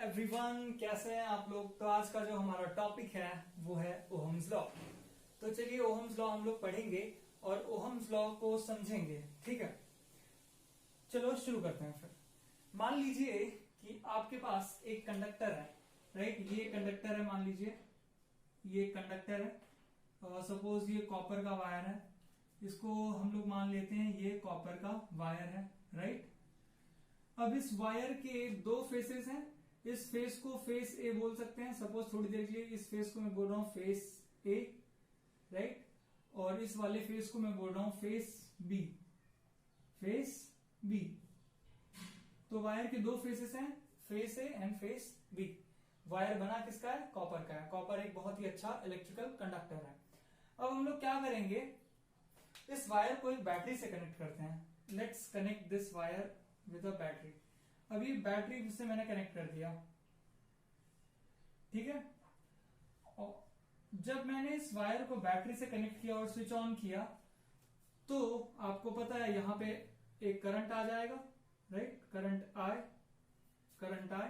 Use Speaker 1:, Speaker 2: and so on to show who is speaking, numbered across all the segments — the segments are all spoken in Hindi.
Speaker 1: एवरीवन, कैसे हैं आप लोग। तो आज का जो हमारा टॉपिक है वो है ओहम्स लॉ। तो चलिए ओहम्स लॉ हम लोग पढ़ेंगे और ओहम्स लॉ को समझेंगे। ठीक है, चलो शुरू करते हैं। फिर मान लीजिए कि आपके पास एक कंडक्टर है, राइट। ये कंडक्टर है, मान लीजिए ये कंडक्टर है। सपोज ये कॉपर का वायर है, इसको हम लोग मान लेते हैं ये कॉपर का वायर है, राइट। अब इस वायर के दो फेसेस हैं। इस फेस को फेस ए बोल सकते हैं। सपोज थोड़ी देर के लिए इस फेस को मैं बोल रहा हूं फेस ए, राइट। और इस वाले फेस को मैं बोल रहा हूं फेस बी, फेस बी। तो वायर के दो फेसेस हैं, phase A and phase B. Wire बना किसका है? कॉपर का है। कॉपर एक बहुत ही अच्छा इलेक्ट्रिकल कंडक्टर है। अब हम लोग क्या करेंगे, इस वायर को एक बैटरी से कनेक्ट करते हैं। Let's connect this wire with a battery. अभी बैटरी से मैंने कनेक्ट कर दिया, ठीक है। और जब मैंने इस वायर को बैटरी से कनेक्ट किया और स्विच ऑन किया तो आपको पता है यहां पे एक करंट आ जाएगा, right. Current I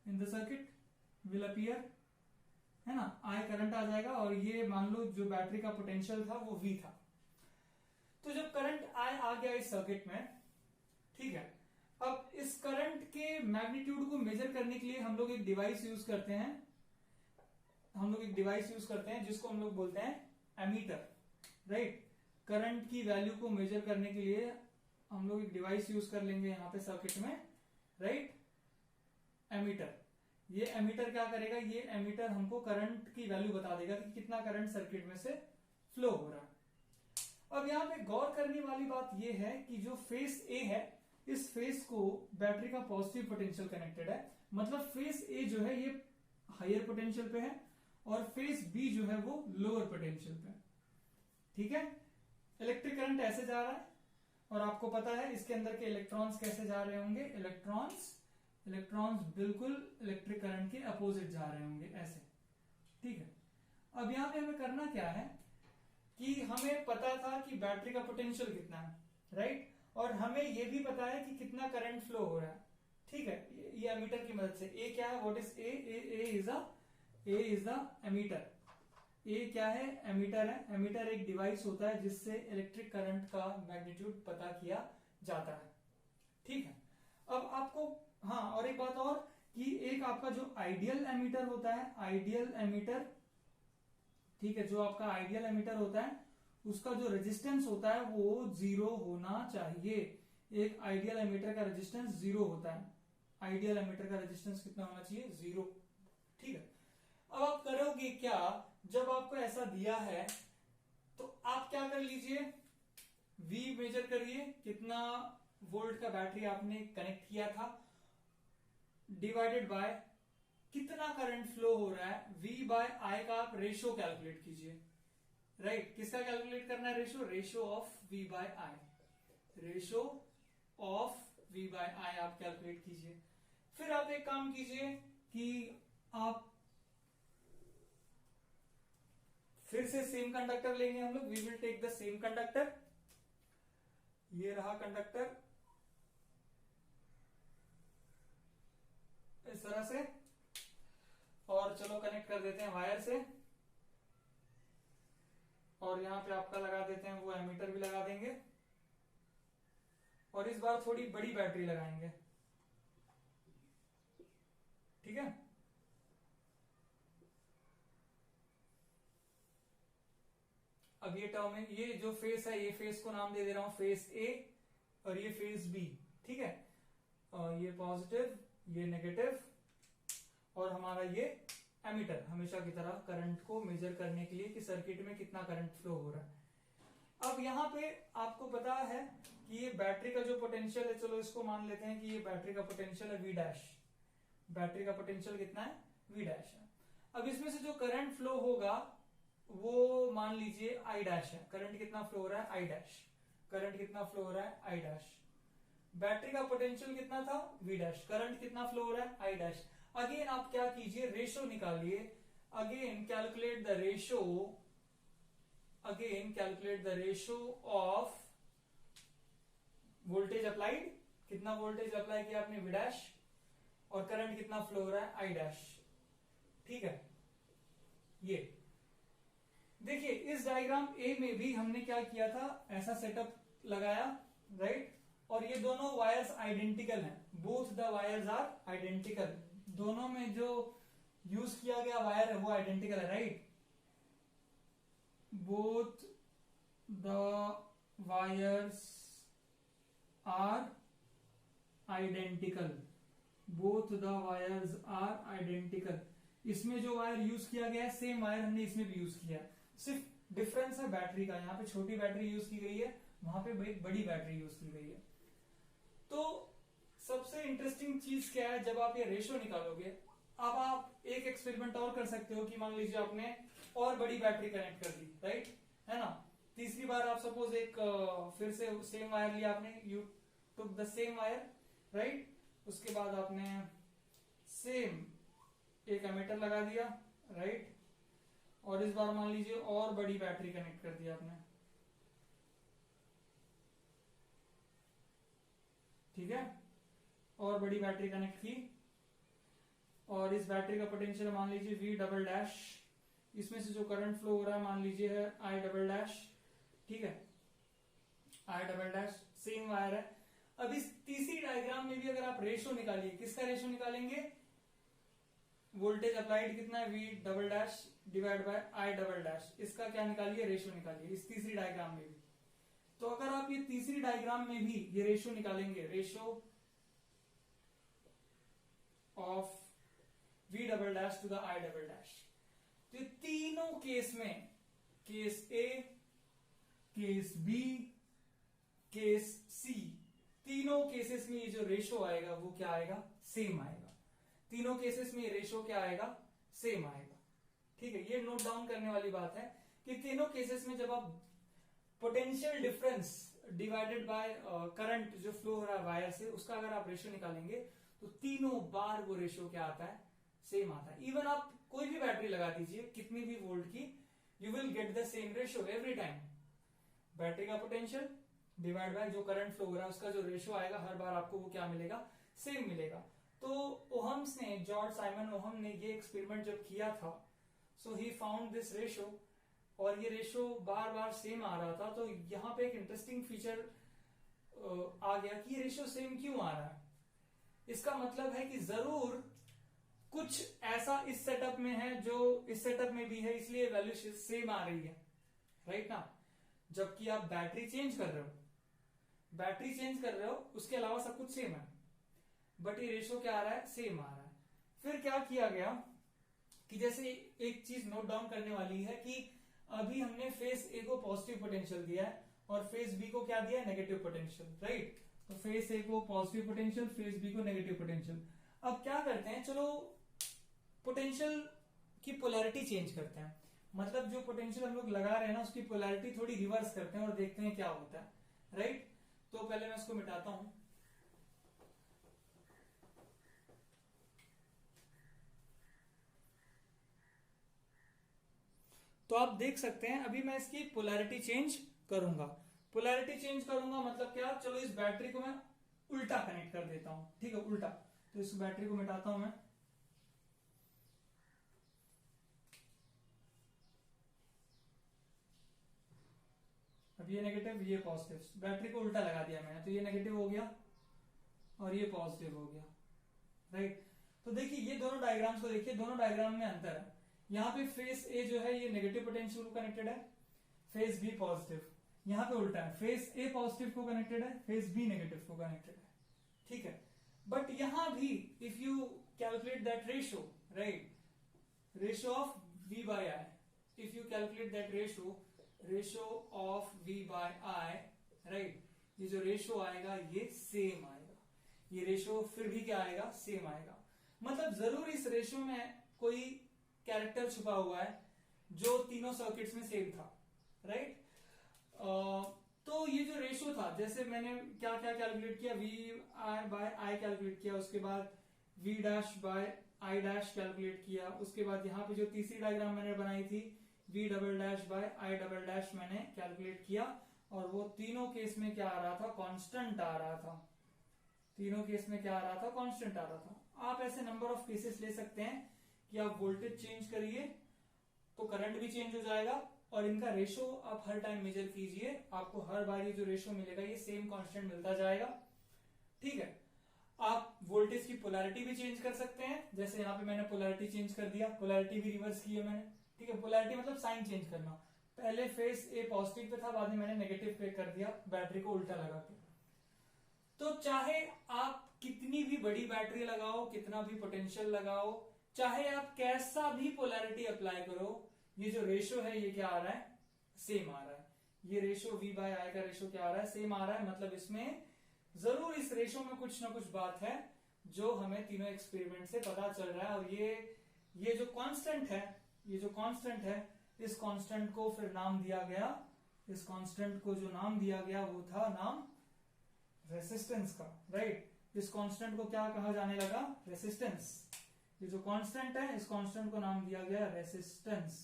Speaker 1: in the circuit will appear, है ना। आई करंट आ जाएगा और ये मान लो जो बैटरी का पोटेंशियल था वो V था। तो जब करंट आई आ गया इस सर्किट में, ठीक है। अब इस करंट के मैग्नीट्यूड को मेजर करने के लिए हम लोग एक डिवाइस यूज करते हैं। जिसको हम लोग बोलते हैं एमीटर, राइट। करंट की वैल्यू को मेजर करने के लिए हम लोग एक डिवाइस यूज कर लेंगे यहां पे सर्किट में, राइट। एमीटर। ये एमीटर क्या करेगा, ये एमीटर हमको करंट की वैल्यू बता देगा कि कितना करंट सर्किट में से फ्लो हो रहा है। अब यहां पे गौर करने वाली बात यह है कि जो फेस ए है, इस फेस को बैटरी का पॉजिटिव पोटेंशियल कनेक्टेड है। मतलब फेस ए जो है ये हायर पोटेंशियल पे है और फेस बी जो है वो लोअर पोटेंशियल पे, ठीक है। इलेक्ट्रिक करंट ऐसे जा रहा है और आपको पता है इसके अंदर के इलेक्ट्रॉन्स कैसे जा रहे होंगे। इलेक्ट्रॉन्स बिल्कुल इलेक्ट्रिक करंट के अपोजिट जा रहे होंगे, ऐसे, ठीक है। अब यहां पे हमें करना क्या है कि हमें पता था कि बैटरी का पोटेंशियल कितना है, राइट। और हमें यह भी पता है कि कितना करंट फ्लो हो रहा है, ठीक है। ये एमीटर की मदद से। ए क्या है, what is A is the ammeter. A क्या है, एमीटर है। एमीटर एक डिवाइस होता है जिससे इलेक्ट्रिक करंट का मैग्नीट्यूड पता किया जाता है, ठीक है। अब आपको, हाँ, और एक बात और कि एक आपका जो आइडियल एमीटर होता है, आइडियल एमीटर, ठीक है, जो आपका आइडियल एमीटर होता है उसका जो रेजिस्टेंस होता है वो 0 होना चाहिए। एक आइडियल एमीटर का रेजिस्टेंस 0 होता है। आइडियल एमीटर का रेजिस्टेंस कितना होना चाहिए? 0, ठीक है। अब आप करोगे क्या, जब आपको ऐसा दिया है तो आप क्या कर लीजिए, V मेजर करिए, कितना वोल्ट का बैटरी आपने कनेक्ट किया था, डिवाइडेड बाय कितना करंट फ्लो हो रहा है। V बाय I का आप रेशियो कैलकुलेट कीजिए, राइट। किसका कैलकुलेट करना है? Ratio of V by I। Ratio of V by I आप कैलकुलेट कीजिए। फिर आप एक काम कीजिए कि आप फिर से सेम कंडक्टर लेंगे हम लोग। We will take the same conductor. ये रहा कंडक्टर, इस तरह से। और चलो कनेक्ट कर देते हैं वायर से। और यहां पे आपका लगा देते हैं, वो एमीटर भी लगा देंगे। और इस बार थोड़ी बड़ी बैटरी लगाएंगे, ठीक है। अब ये टर्म है, ये जो फेस है, ये फेस को नाम दे दे रहा हूं फेस ए और ये फेस बी, ठीक है। ये पॉजिटिव, ये नेगेटिव, और हमारा ये एमीटर हमेशा की तरह करंट को मेजर करने के लिए कि सर्किट में कितना करंट फ्लो हो रहा है। अब यहां पे आपको पता है कि ये बैटरी का जो पोटेंशियल है, चलो इसको मान लेते हैं कि ये बैटरी का पोटेंशियल है V डैश। बैटरी का पोटेंशियल कितना है? V डैश है। अब इसमें से जो करंट फ्लो होगा वो मान लीजिए I डैश है। करंट कितना फ्लो हो रहा है? I dash. करंट कितना फ्लो हो रहा है? I dash. बैटरी का पोटेंशियल कितना था? V dash. करंट कितना फ्लो हो रहा है? I dash. अगेन आप क्या कीजिए, रेशियो निकालिए। Again calculate the ratio of voltage applied. कितना वोल्टेज अप्लाई किया आपने? V डैश और करंट कितना फ्लो हो रहा है, आई डैश। ठीक है, ये देखिए इस डायग्राम ए में भी हमने क्या किया था, ऐसा सेटअप लगाया, राइट। और ये दोनों वायर्स आइडेंटिकल हैं, both the wires are identical, दोनों में जो यूज किया गया वायर है वो आइडेंटिकल है, right. Both the wires are identical, both the wires are identical. इसमें जो वायर यूज किया गया है सेम वायर हमने इसमें भी यूज किया है, सिर्फ डिफरेंस है बैटरी का, यहाँ पे छोटी बैटरी यूज की गई है, वहां पे बड़ी बैटरी यूज की गई है। तो सबसे इंटरेस्टिंग चीज क्या है, जब आप ये रेशो निकालोगे, अब आप एक एक्सपेरिमेंट और कर सकते हो कि मान लीजिए आपने और बड़ी बैटरी कनेक्ट कर दी, राइट, है ना। तीसरी बार आप सपोज एक फिर से सेम वायर लिया आपने, you took the same wire, right. उसके बाद आपने सेम एक एमीटर लगा दिया, राइट, और इस बार मान लीजिए और बड़ी बैटरी कनेक्ट कर दिया आपने, ठीक है, और बड़ी बैटरी कनेक्ट की, और इस बैटरी का पोटेंशियल मान लीजिए V डबल डैश, इसमें से जो करंट फ्लो हो रहा है मान लीजिए है I डबल डैश, ठीक है, I double dash, same wire है। अब इस तीसरी डायग्राम में भी अगर आप रेशो निकालिए, किसका रेशो निकालेंगे, वोल्टेज अप्लाइड कितना है V double dash divide by I double dash, इसका क्या निकालिए, रेशो निकालिए इस तीसरी डायग्राम में भी। तो अगर आप ये तीसरी डायग्राम में भी ये रेशो निकालेंगे, ratio of V double dash to the I double dash, तो ये तीनों केस में, case A, case B, case C, तीनों केसेस में ये जो रेशो आएगा वो क्या आएगा, सेम आएगा। तीनों केसेस में ये रेशो क्या आएगा, सेम आएगा। ठीक है, ये नोट डाउन करने वाली बात है कि तीनों केसेस में जब आप potential difference divided by current जो फ्लो हो रहा है वायर से, उसका अगर आप रेशियो निकालेंगे तो तीनों बार वो रेशियो क्या आता है, सेम आता है। इवन आप कोई भी बैटरी लगा दीजिए कितनी भी वोल्ट की, you will get the same ratio every time. Battery का पोटेंशियल डिवाइड बाय जो करंट फ्लो हो रहा है उसका जो रेशियो आएगा, हर बार आपको वो क्या मिलेगा, सेम मिलेगा। तो ओहम्स ने, जॉर्ज साइमन ओहम ने ये एक्सपेरिमेंट जब किया था, सो ही फाउंड दिस रेशियो, और ये रेशियो बार बार सेम आ रहा था। तो यहाँ पे एक इंटरेस्टिंग फीचर आ गया कि ये रेशियो सेम क्यों आ रहा है। इसका मतलब है कि जरूर कुछ ऐसा इस सेटअप में है जो इस सेटअप में भी है, इसलिए वैल्यू सेम आ रही है, राइट ना। जबकि आप बैटरी चेंज कर रहे हो, बैटरी चेंज कर रहे हो, उसके अलावा सब कुछ सेम है, बट ये रेशियो क्या आ रहा है, सेम आ रहा है। फिर क्या किया गया कि जैसे एक चीज नोट डाउन करने वाली है कि अभी हमने फेस ए को पॉजिटिव पोटेंशियल दिया है और फेस बी को क्या दिया है, नेगेटिव पोटेंशियल, राइट। तो फेस ए को पॉजिटिव पोटेंशियल, फेस बी को नेगेटिव पोटेंशियल। अब क्या करते हैं, चलो पोटेंशियल की पोलैरिटी चेंज करते हैं, मतलब जो पोटेंशियल हम लोग लगा रहे हैं ना उसकी पोलैरिटी थोड़ी रिवर्स करते हैं और देखते हैं क्या होता है, राइट। तो पहले मैं इसको मिटाता हूं। तो आप देख सकते हैं अभी मैं इसकी पोलैरिटी चेंज करूंगा। पोलैरिटी चेंज करूंगा मतलब क्या, चलो इस बैटरी को मैं उल्टा कनेक्ट कर देता हूं, ठीक है, उल्टा। तो इस बैटरी को मिटाता हूं मैं, अब ये नेगेटिव ये पॉजिटिव, बैटरी को उल्टा लगा दिया मैंने, तो ये नेगेटिव हो गया और ये पॉजिटिव हो गया, राइट। तो देखिए ये दोनों डायग्राम्स को देखिए, दोनों डायग्राम में अंतर है। यहाँ पे फेस ए जो है ये नेगेटिव पोटेंशियल को कनेक्टेड है, फेस बी पॉजिटिव। यहाँ पे उल्टा है, फेस ए पॉजिटिव को कनेक्टेड है, फेस बी नेगेटिव को कनेक्टेड है, ठीक है। बट यहां भी if you calculate that ratio, right, ratio of V by I, if you calculate that ratio of V by I, right, ये जो रेशियो आएगा ये सेम आएगा, ये रेशियो फिर भी क्या आएगा, सेम आएगा। मतलब जरूर इस रेशियो में कोई कैरेक्टर छुपा हुआ है जो तीनों सर्किट्स में सेम था, राइट। तो ये जो रेशियो था, जैसे मैंने क्या क्या कैलकुलेट किया, V I by I calculate किया, उसके बाद V dash by I dash calculate किया, उसके बाद यहाँ पे जो तीसरी डायग्राम मैंने बनाई थी V double dash by I double dash मैंने कैलकुलेट किया, और वो तीनों केस में क्या आ रहा था, कांस्टेंट आ रहा था। तीनों केस में क्या आ रहा था, कांस्टेंट आ रहा था। आप ऐसे नंबर ऑफ केसेस ले सकते हैं कि आप वोल्टेज चेंज करिए तो करंट भी चेंज हो जाएगा, और इनका रेशो आप हर टाइम मेजर कीजिए, आपको हर बार ये जो रेशो मिलेगा ये सेम कांस्टेंट मिलता जाएगा। ठीक है, आप वोल्टेज की पोलैरिटी भी चेंज कर सकते हैं, जैसे यहाँ पे मैंने पोलैरिटी चेंज कर दिया, पोलैरिटी भी रिवर्स की है मैंने। ठीक है, पोलैरिटी मतलब साइन चेंज करना, पहले फेस ए पॉजिटिव पे था, बाद में मैंने नेगेटिव पे कर दिया बैटरी को उल्टा लगा के। तो चाहे आप कितनी भी बड़ी बैटरी लगाओ, कितना भी पोटेंशियल लगाओ, चाहे आप कैसा भी पोलैरिटी अप्लाई करो, ये जो रेशो है ये क्या आ रहा है, सेम आ रहा है। ये रेशो V बाय I का रेशो क्या आ रहा है, सेम आ रहा है। मतलब इसमें जरूर इस रेशो में कुछ ना कुछ बात है जो हमें तीनों एक्सपेरिमेंट से पता चल रहा है। और ये जो कांस्टेंट है, ये जो कांस्टेंट है, इस कांस्टेंट को फिर नाम दिया गया, इस कांस्टेंट को जो नाम दिया गया वो था नाम रेसिस्टेंस का, राइट। इस कांस्टेंट को क्या कहा जाने लगा, रेसिस्टेंस। ये जो कांस्टेंट है इस कांस्टेंट को नाम दिया गया रेसिस्टेंस।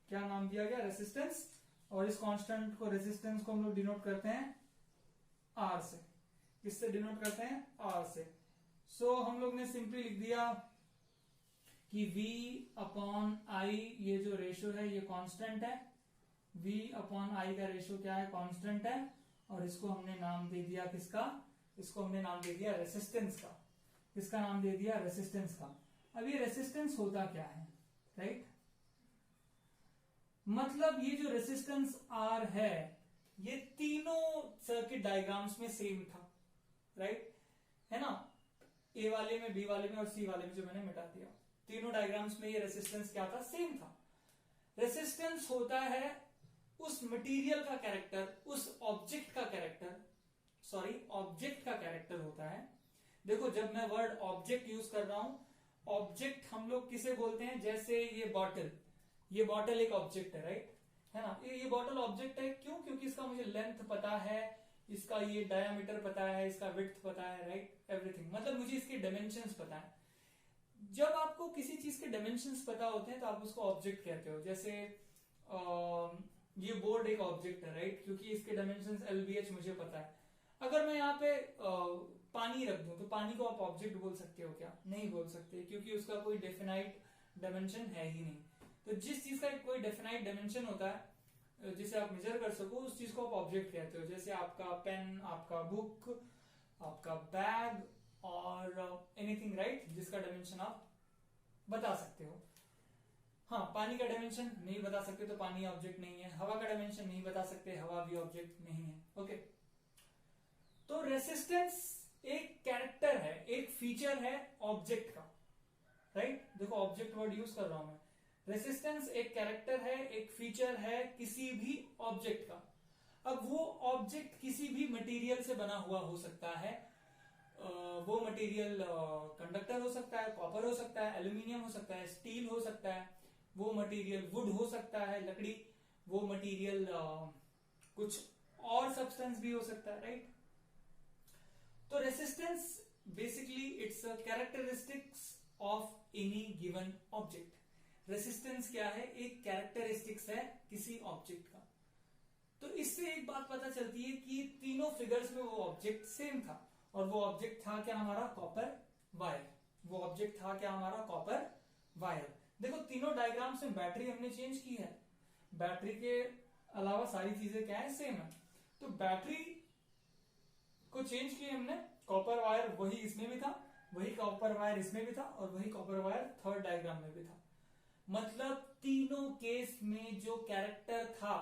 Speaker 1: क्या नाम दिया गया, रेसिस्टेंस। और इस कांस्टेंट को, रेसिस्टेंस को हम लोग डिनोट करते हैं R से। किससे डिनोट करते हैं, R से। सो हम लोग ने सिंपली लिख दिया कि V अपॉन I, ये जो रेशो है ये कांस्टेंट है। V अपॉन I का रेशो क्या है, कांस्टेंट है। और इसको हमने नाम दे दिया किसका, इसको हमने नाम दे दिया रेसिस्टेंस का। किसका नाम दे दिया, रेसिस्टेंस का। अब ये रेसिस्टेंस होता क्या है, राइट। मतलब ये जो रेसिस्टेंस R है ये तीनों सर्किट डायग्राम्स में सेम था, राइट, है ना। A वाले में, B वाले में और C वाले में जो मैंने मिटा दिया, तीनों डायग्राम्स में ये रेसिस्टेंस क्या था, सेम था। रेसिस्टेंस होता है उस मटेरियल का कैरेक्टर, उस ऑब्जेक्ट का कैरेक्टर, सॉरी ऑब्जेक्ट का कैरेक्टर होता है। देखो जब मैं वर्ड ऑब्जेक्ट यूज कर रहा हूं, ऑब्जेक्ट हम लोग किसे बोलते हैं, जैसे ये बॉटल, ये बॉटल एक ऑब्जेक्ट है, राइट, है ना। ये बॉटल ऑब्जेक्ट है, क्यों, क्योंकि इसका मुझे लेंथ पता है, इसका ये डायामीटर पता है, इसका विड्थ पता है, राइट, एवरीथिंग। मतलब मुझे इसके डायमेंशंस पता है। जब आपको किसी चीज के डायमेंशंस पता होते हैं तो आप उसको ऑब्जेक्ट कहते हो। जैसे ये बोर्ड एक ऑब्जेक्ट है, राइट, क्योंकि इसके डायमेंशंस LBH मुझे पता है। अगर मैं यहाँ पे पानी रख दूं तो पानी को आप ऑब्जेक्ट बोल सकते हो क्या, नहीं बोल सकते, क्योंकि उसका कोई डेफिनाइट डायमेंशन है ही नहीं। तो जिस चीज का कोई डेफिनाइट डायमेंशन होता है जिसे आप मेजर कर सको, उस चीज को आप ऑब्जेक्ट कहते हो। जैसे आपका पेन, आपका बुक, आपका बैग और एनीथिंग, राइट, जिसका डायमेंशन आप बता सकते हो। हाँ, पानी का डायमेंशन नहीं बता सकते तो पानी ऑब्जेक्ट नहीं है। हवा का डायमेंशन नहीं बता सकते, हवा भी ऑब्जेक्ट नहीं है। ओके, तो रेसिस्टेंस एक कैरेक्टर है, एक फीचर है ऑब्जेक्ट का, राइट। देखो ऑब्जेक्ट वर्ड यूज कर रहा हूं मैं। रेसिस्टेंस एक कैरेक्टर है, एक फीचर है किसी भी ऑब्जेक्ट का। अब वो ऑब्जेक्ट किसी भी मटेरियल से बना हुआ हो सकता है। वो मटेरियल कंडक्टर हो सकता है, कॉपर हो सकता है, एल्यूमिनियम हो सकता है, स्टील हो सकता है, वो मटेरियल वुड हो सकता है, लकड़ी, वो मटेरियल कुछ और सब्सटेंस भी हो सकता है, राइट। तो resistance basically it's characteristics of any given object. Resistance क्या है, एक कैरेक्टरिस्टिक्स है किसी ऑब्जेक्ट का। तो इससे एक बात पता चलती है कि तीनों फिगर्स में वो ऑब्जेक्ट सेम था, और वो ऑब्जेक्ट था क्या हमारा, कॉपर वायर। वो ऑब्जेक्ट था क्या हमारा, कॉपर वायर। देखो तीनों डायग्राम्स में बैटरी हमने चेंज की है, बैटरी के अलावा सारी चीजें क्या है, सेम है। तो बैटरी को चेंज किया हमने, कॉपर वायर वही इसमें भी था, वही कॉपर वायर इसमें भी था, और वही कॉपर वायर थर्ड डायग्राम में भी था। मतलब तीनों केस में जो कैरेक्टर था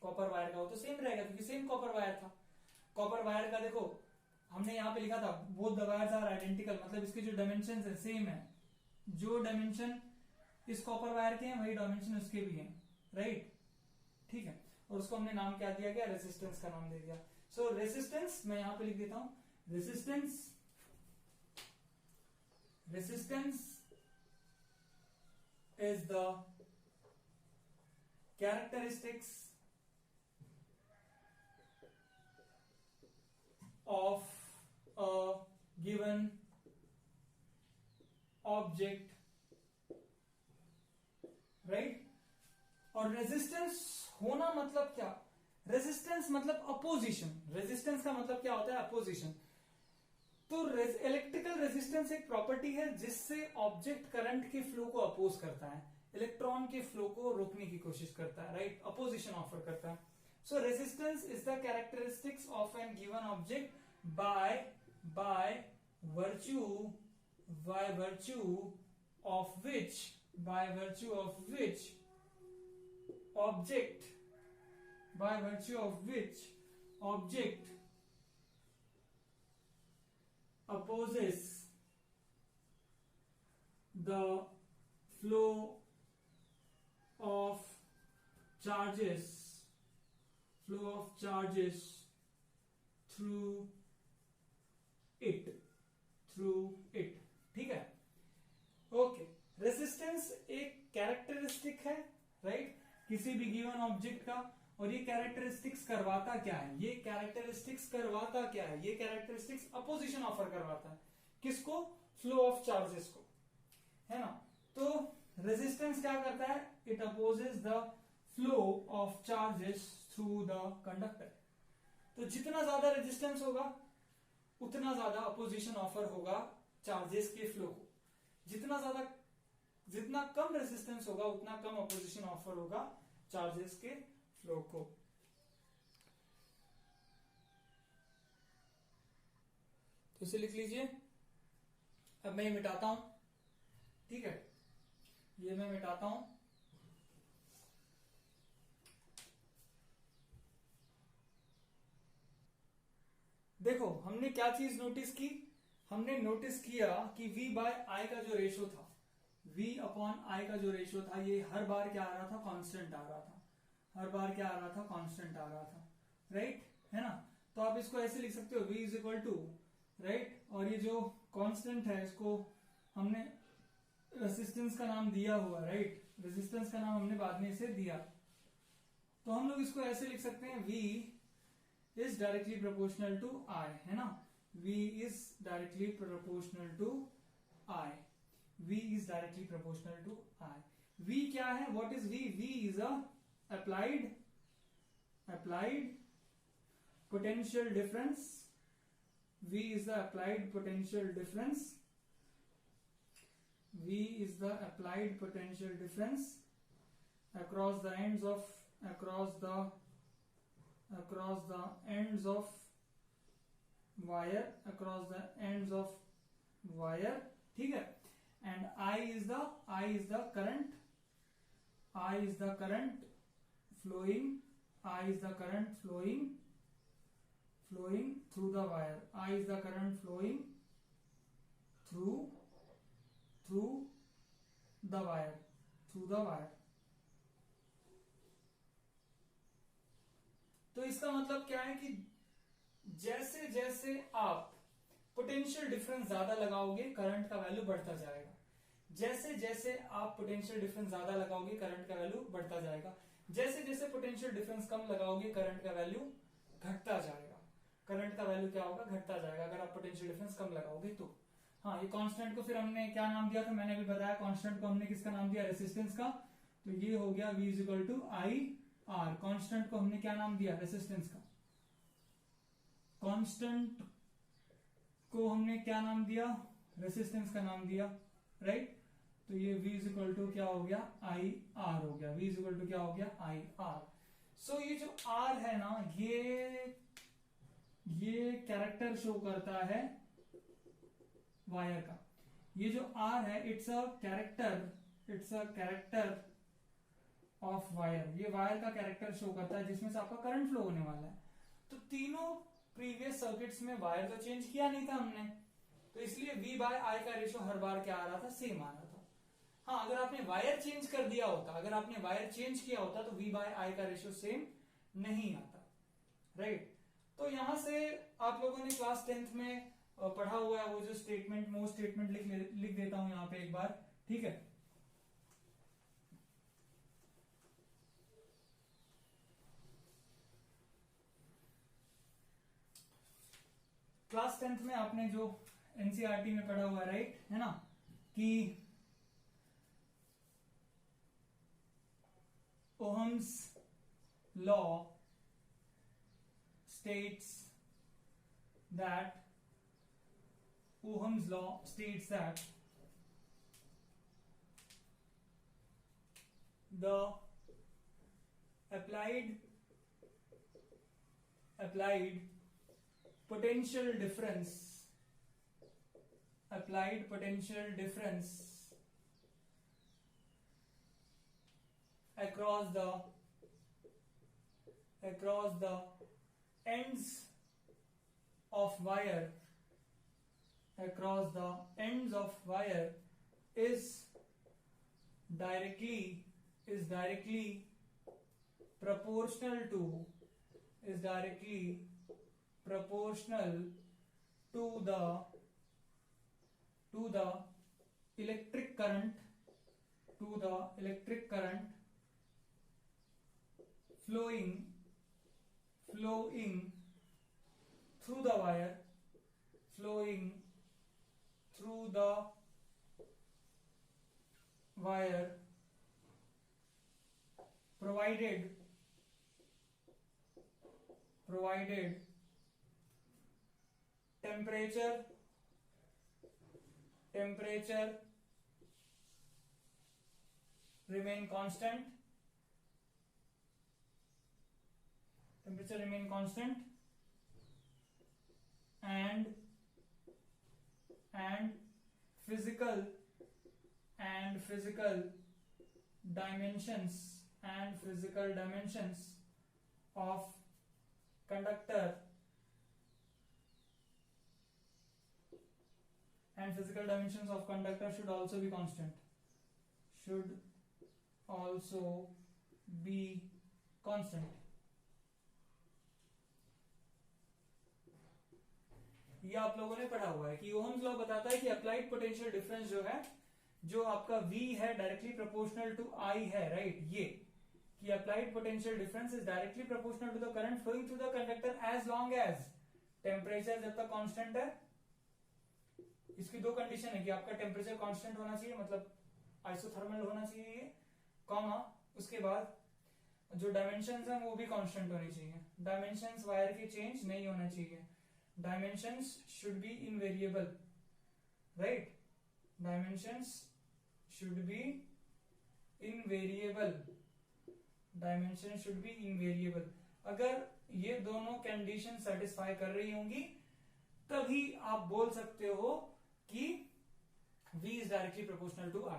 Speaker 1: कॉपर वायर का वो तो सेम रहेगा, क्योंकि सेम कॉपर वायर था। कॉपर वायर का देखो हमने यहाँ पे लिखा था both the wires are identical, मतलब इसके जो डायमेंशन है सेम है। जो डायमेंशन इस कॉपर वायर के हैं वही डायमेंशन उसके भी हैं, राइट, ठीक है। और उसको हमने नाम क्या दिया गया, रेसिस्टेंस का नाम दे दिया। सो रेसिस्टेंस मैं यहां पे लिख देता हूं, resistance is the characteristics of a given object, right। और रेजिस्टेंस होना मतलब क्या, रेजिस्टेंस मतलब अपोजिशन। रेजिस्टेंस का मतलब क्या होता है, अपोजिशन। तो इलेक्ट्रिकल रेजिस्टेंस एक प्रॉपर्टी है जिससे ऑब्जेक्ट करंट के फ्लो को अपोज करता है, इलेक्ट्रॉन के फ्लो को रोकने की कोशिश करता है, राइट, अपोजिशन ऑफर करता है. So resistance is the characteristics of an given object by virtue of which object opposes the flow of charges through it. ठीक है. ओके. रेजिस्टेंस एक कैरेक्टरिस्टिक है, राइट, किसी भी गिवन ऑब्जेक्ट का. और ये कैरेक्टरिस्टिक्स करवाता क्या है? ये कैरेक्टरिस्टिक्स अपोजिशन ऑफर करवाता है. किसको? फ्लो ऑफ चार्जेस को, है ना. तो रेजिस्टेंस क्या करता है? It opposes the flow of charges through the conductor. तो जितना ज्यादा रेजिस्टेंस होगा उतना ज्यादा अपोजिशन ऑफर होगा चार्जेस के फ्लो को. जितना कम रेजिस्टेंस होगा उतना कम अपोजिशन ऑफर होगा चार्जेस के फ्लो को. तो इसे लिख लीजिए. अब मैं ये मिटाता हूं, ठीक है, ये मैं मिटाता हूं. देखो हमने क्या चीज नोटिस की? हमने नोटिस किया कि V बाय आई का जो रेशियो था, V अपॉन आई का जो रेशियो था, ये हर बार क्या आ रहा था? कांस्टेंट आ रहा था. राइट, है ना. तो आप इसको ऐसे लिख सकते हो, V is equal to, right, और ये जो कांस्टेंट है इसको हमने रेजिस्टेंस का नाम दिया हुआ, राइट, रेजिस्टेंस का नाम हमने बाद में इसे दिया. तो हम लोग इसको ऐसे लिख सकते हैं, V is directly proportional to I, है ना. V is directly proportional to I. V क्या है? What is V? V is a applied potential difference. V is the applied potential difference across the ends of wire, ठीक है. And I is the current flowing through the wire. I is the current flowing through the wire. तो इसका मतलब क्या है कि जैसे जैसे आप पोटेंशियल डिफरेंस ज्यादा लगाओगे करंट का वैल्यू बढ़ता जाएगा. जैसे जैसे आप पोटेंशियल डिफरेंस ज्यादा लगाओगे करंट का वैल्यू बढ़ता जाएगा. जैसे जैसे पोटेंशियल डिफरेंस कम लगाओगे करंट का वैल्यू घटता जाएगा. करंट का वैल्यू क्या होगा? घटता जाएगा अगर आप पोटेंशियल डिफरेंस कम लगाओगे तो. हाँ, ये कांस्टेंट को फिर हमने क्या नाम दिया था? मैंने अभी बताया. कांस्टेंट को हमने किसका नाम दिया? रेजिस्टेंस का. तो ये हो गया V is equal to I R. Constant को हमने क्या नाम दिया? रेजिस्टेंस का. कांस्टेंट को हमने क्या नाम दिया? रेजिस्टेंस का नाम दिया, राइट. तो ये V इज इक्वल टू क्या हो गया? आई आर हो गया. V इज इक्वल टू क्या हो गया? I R. सो ये जो R है ना, ये कैरेक्टर शो करता है वायर का. ये जो R है it's a character of wire. ये वायर का कैरेक्टर शो करता है जिसमें से आपका करंट फ्लो होने वाला है. तो तीनों प्रीवियस सर्किट्स में वायर तो चेंज किया नहीं था हमने, तो इसलिए V बाय आई का रेशियो हर बार क्या आ रहा था? सेम आ रहा था. हाँ, अगर आपने वायर चेंज कर दिया होता, अगर आपने वायर चेंज किया होता तो V बाय आई का रेशियो सेम नहीं आता, राइट. तो यहां से आप लोगों ने क्लास 10th में पढ़ा हुआ है वो जो स्टेटमेंट, मोस्ट स्टेटमेंट लिख देता हूं यहां पे एक बार, ठीक है. क्लास 10th में आपने जो एनसीईआरटी में पढ़ा हुआ है, राइट, है ना, कि Ohm's law states that Ohm's law states that the applied potential difference across the ends of wire is directly proportional to the electric current flowing through the wire provided temperature remain constant and physical dimensions of conductor should also be constant. ये आप लोगों ने पढ़ा हुआ है कि ओहम्स लॉ बताता है कि अप्लाइड पोटेंशियल डिफरेंस जो है, जो आपका V है डायरेक्टली प्रोपोर्शनल टू I है, राइट, ये कि applied potential difference is directly proportional to the current flowing through the conductor as long as temperature जब तक कांस्टेंट है। इसकी दो कंडीशन है कि आपका टेम्परेचर कांस्टेंट होना चाहिए, मतलब आइसोथर्मल होना चाहिए, कॉमा उसके बाद जो डायमेंशंस हैं वो भी कांस्टेंट होनी चाहिए। डायमेंशंस वायर के चेंज नहीं होना चाहिए। Dimensions should be invariable, right? Dimensions should be invariable. अगर ये दोनों कंडीशन सेटिस्फाई कर रही होंगी तभी आप बोल सकते हो कि V is directly proportional to I.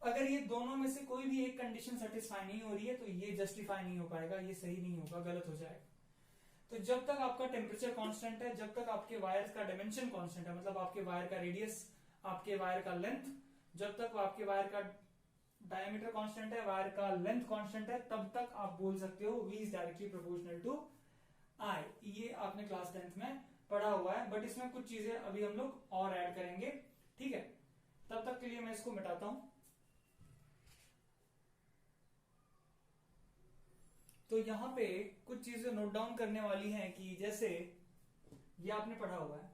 Speaker 1: अगर ये दोनों में से कोई भी एक कंडीशन सेटिस्फाई नहीं हो रही है तो ये जस्टिफाई नहीं हो पाएगा, ये सही नहीं होगा, गलत हो जाएगा। तो जब तक आपका टेम्परेचर कांस्टेंट है, जब तक आपके वायर का डायमेंशन कांस्टेंट है, मतलब आपके वायर का रेडियस, आपके वायर का लेंथ, जब तक आपके वायर का डायमीटर कांस्टेंट है, वायर का लेंथ कांस्टेंट है, तब तक आप बोल सकते हो V is directly proportional to I। ये आपने क्लास 10th में पढ़ा हुआ है, बट इसमें कुछ चीजें अभी हम लोग और ऐड करेंगे, ठीक है। तब तक के लिए मैं इसको मिटाता हूं। तो यहां पे कुछ चीजें नोट डाउन करने वाली हैं कि जैसे ये आपने पढ़ा हुआ है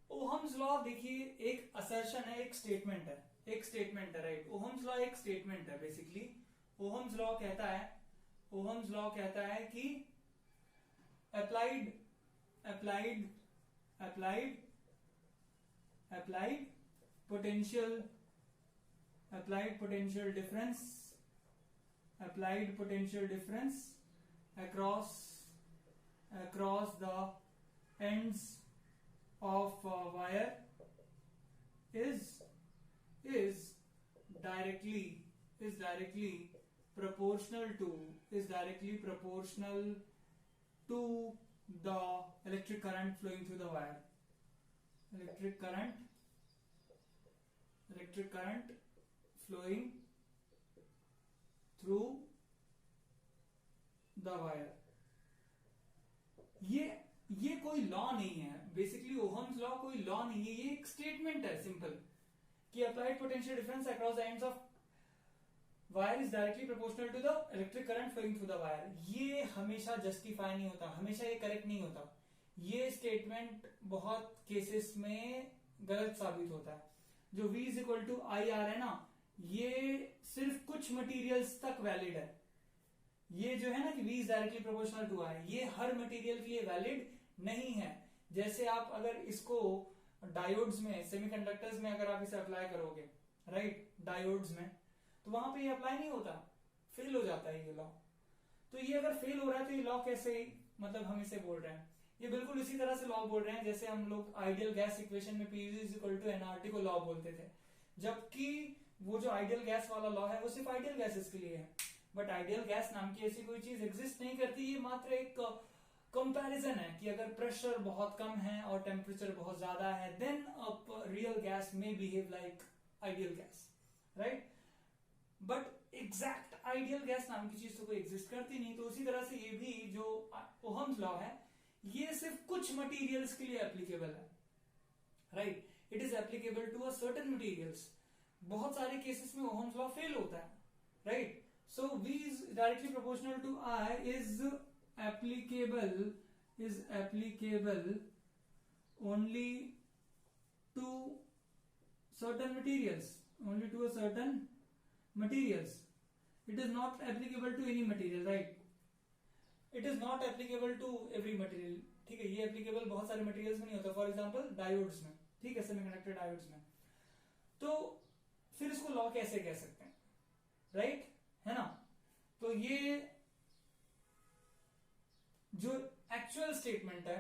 Speaker 1: ओहम्स लॉ, देखिए एक असर्शन है, एक स्टेटमेंट है, राइट। ओहम्स लॉ एक स्टेटमेंट है बेसिकली। ओहम्स लॉ कहता है कि applied potential difference across the ends of wire is directly proportional to the electric current flowing through the wire. Electric current flowing through the wire. ये कोई लॉ नहीं है बेसिकली। ओहम्स लॉ कोई लॉ नहीं है, ये एक स्टेटमेंट है सिंपल कि applied potential difference across the ends of wire is directly proportional to the electric current flowing through the wire. ये हमेशा जस्टिफाई नहीं होता, हमेशा ये करेक्ट नहीं होता। ये स्टेटमेंट बहुत केसेस में गलत साबित होता है। जो V is equal to I R है ना, ये सिर्फ कुछ मटेरियल्स तक वैलिड है। ये जो है ना कि V is directly proportional to I, ये हर मटेरियल के लिए वैलिड नहीं है। जैसे आप अगर इसको डायोड्स में, सेमीकंडक्टर्स में अगर आप इसे अप्लाई करोगे, राइट, डायोड्स में, तो वहां पे ये अप्लाई नहीं होता, फेल हो जाता है ये लॉ। तो ये अगर फेल हो रहा है तो ये लॉ कैसे, मतलब हम इसे बोल रहे हैं, ये बिल्कुल इसी तरह से लॉ बोल रहे हैं जैसे हम लोग आइडियल गैस इक्वेशन में PV is equal to nRT को लॉ बोलते थे, जबकि वो जो आइडियल गैस वाला लॉ है वो सिर्फ आइडियल गैसेस के लिए है। बट आइडियल गैस नाम की ऐसी कोई चीज एग्जिस्ट नहीं करती, ये मात्र एक कंपैरिजन है कि अगर प्रेशर बहुत कम है और टेम्परेचर बहुत ज्यादा है, then a real gas may behave like ideal gas, right. But exact ideal gas नाम की चीज तो कोई एग्जिस्ट करती नहीं। तो उसी तरह से ये भी जो ओहम्स लॉ है ये सिर्फ कुछ मटेरियल्स के लिए एप्लीकेबल है, right, it is applicable to a certain materials. बहुत सारे केसेस में ओहम्स लॉ फेल होता है, राइट। So V is directly proportional to I is applicable only to certain materials, only to a certain materials. It is not applicable to any material, right? It is not applicable to every material, ठीक है। ये applicable बहुत सारे materials में नहीं होता, फॉर एग्जाम्पल डायोड्स में, ठीक है, सेमीकंडक्टर डायोड्स में। तो फिर इसको लॉ कैसे कह सकते हैं, राइट, है ना। तो ये जो एक्चुअल स्टेटमेंट है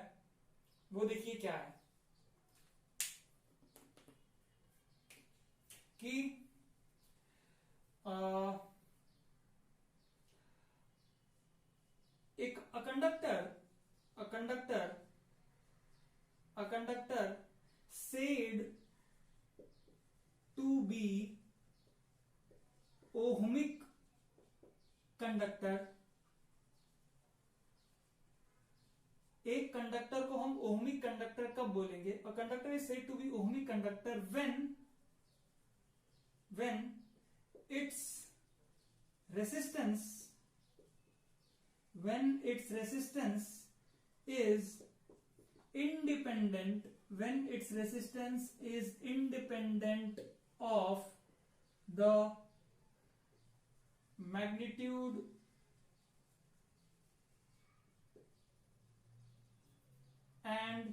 Speaker 1: वो देखिए क्या है कि एक conductor said to be ohmic conductor, एक कंडक्टर को हम ओहमिक कंडक्टर कब बोलेंगे, a conductor is said to be ohmic conductor when its resistance is independent of the magnitude and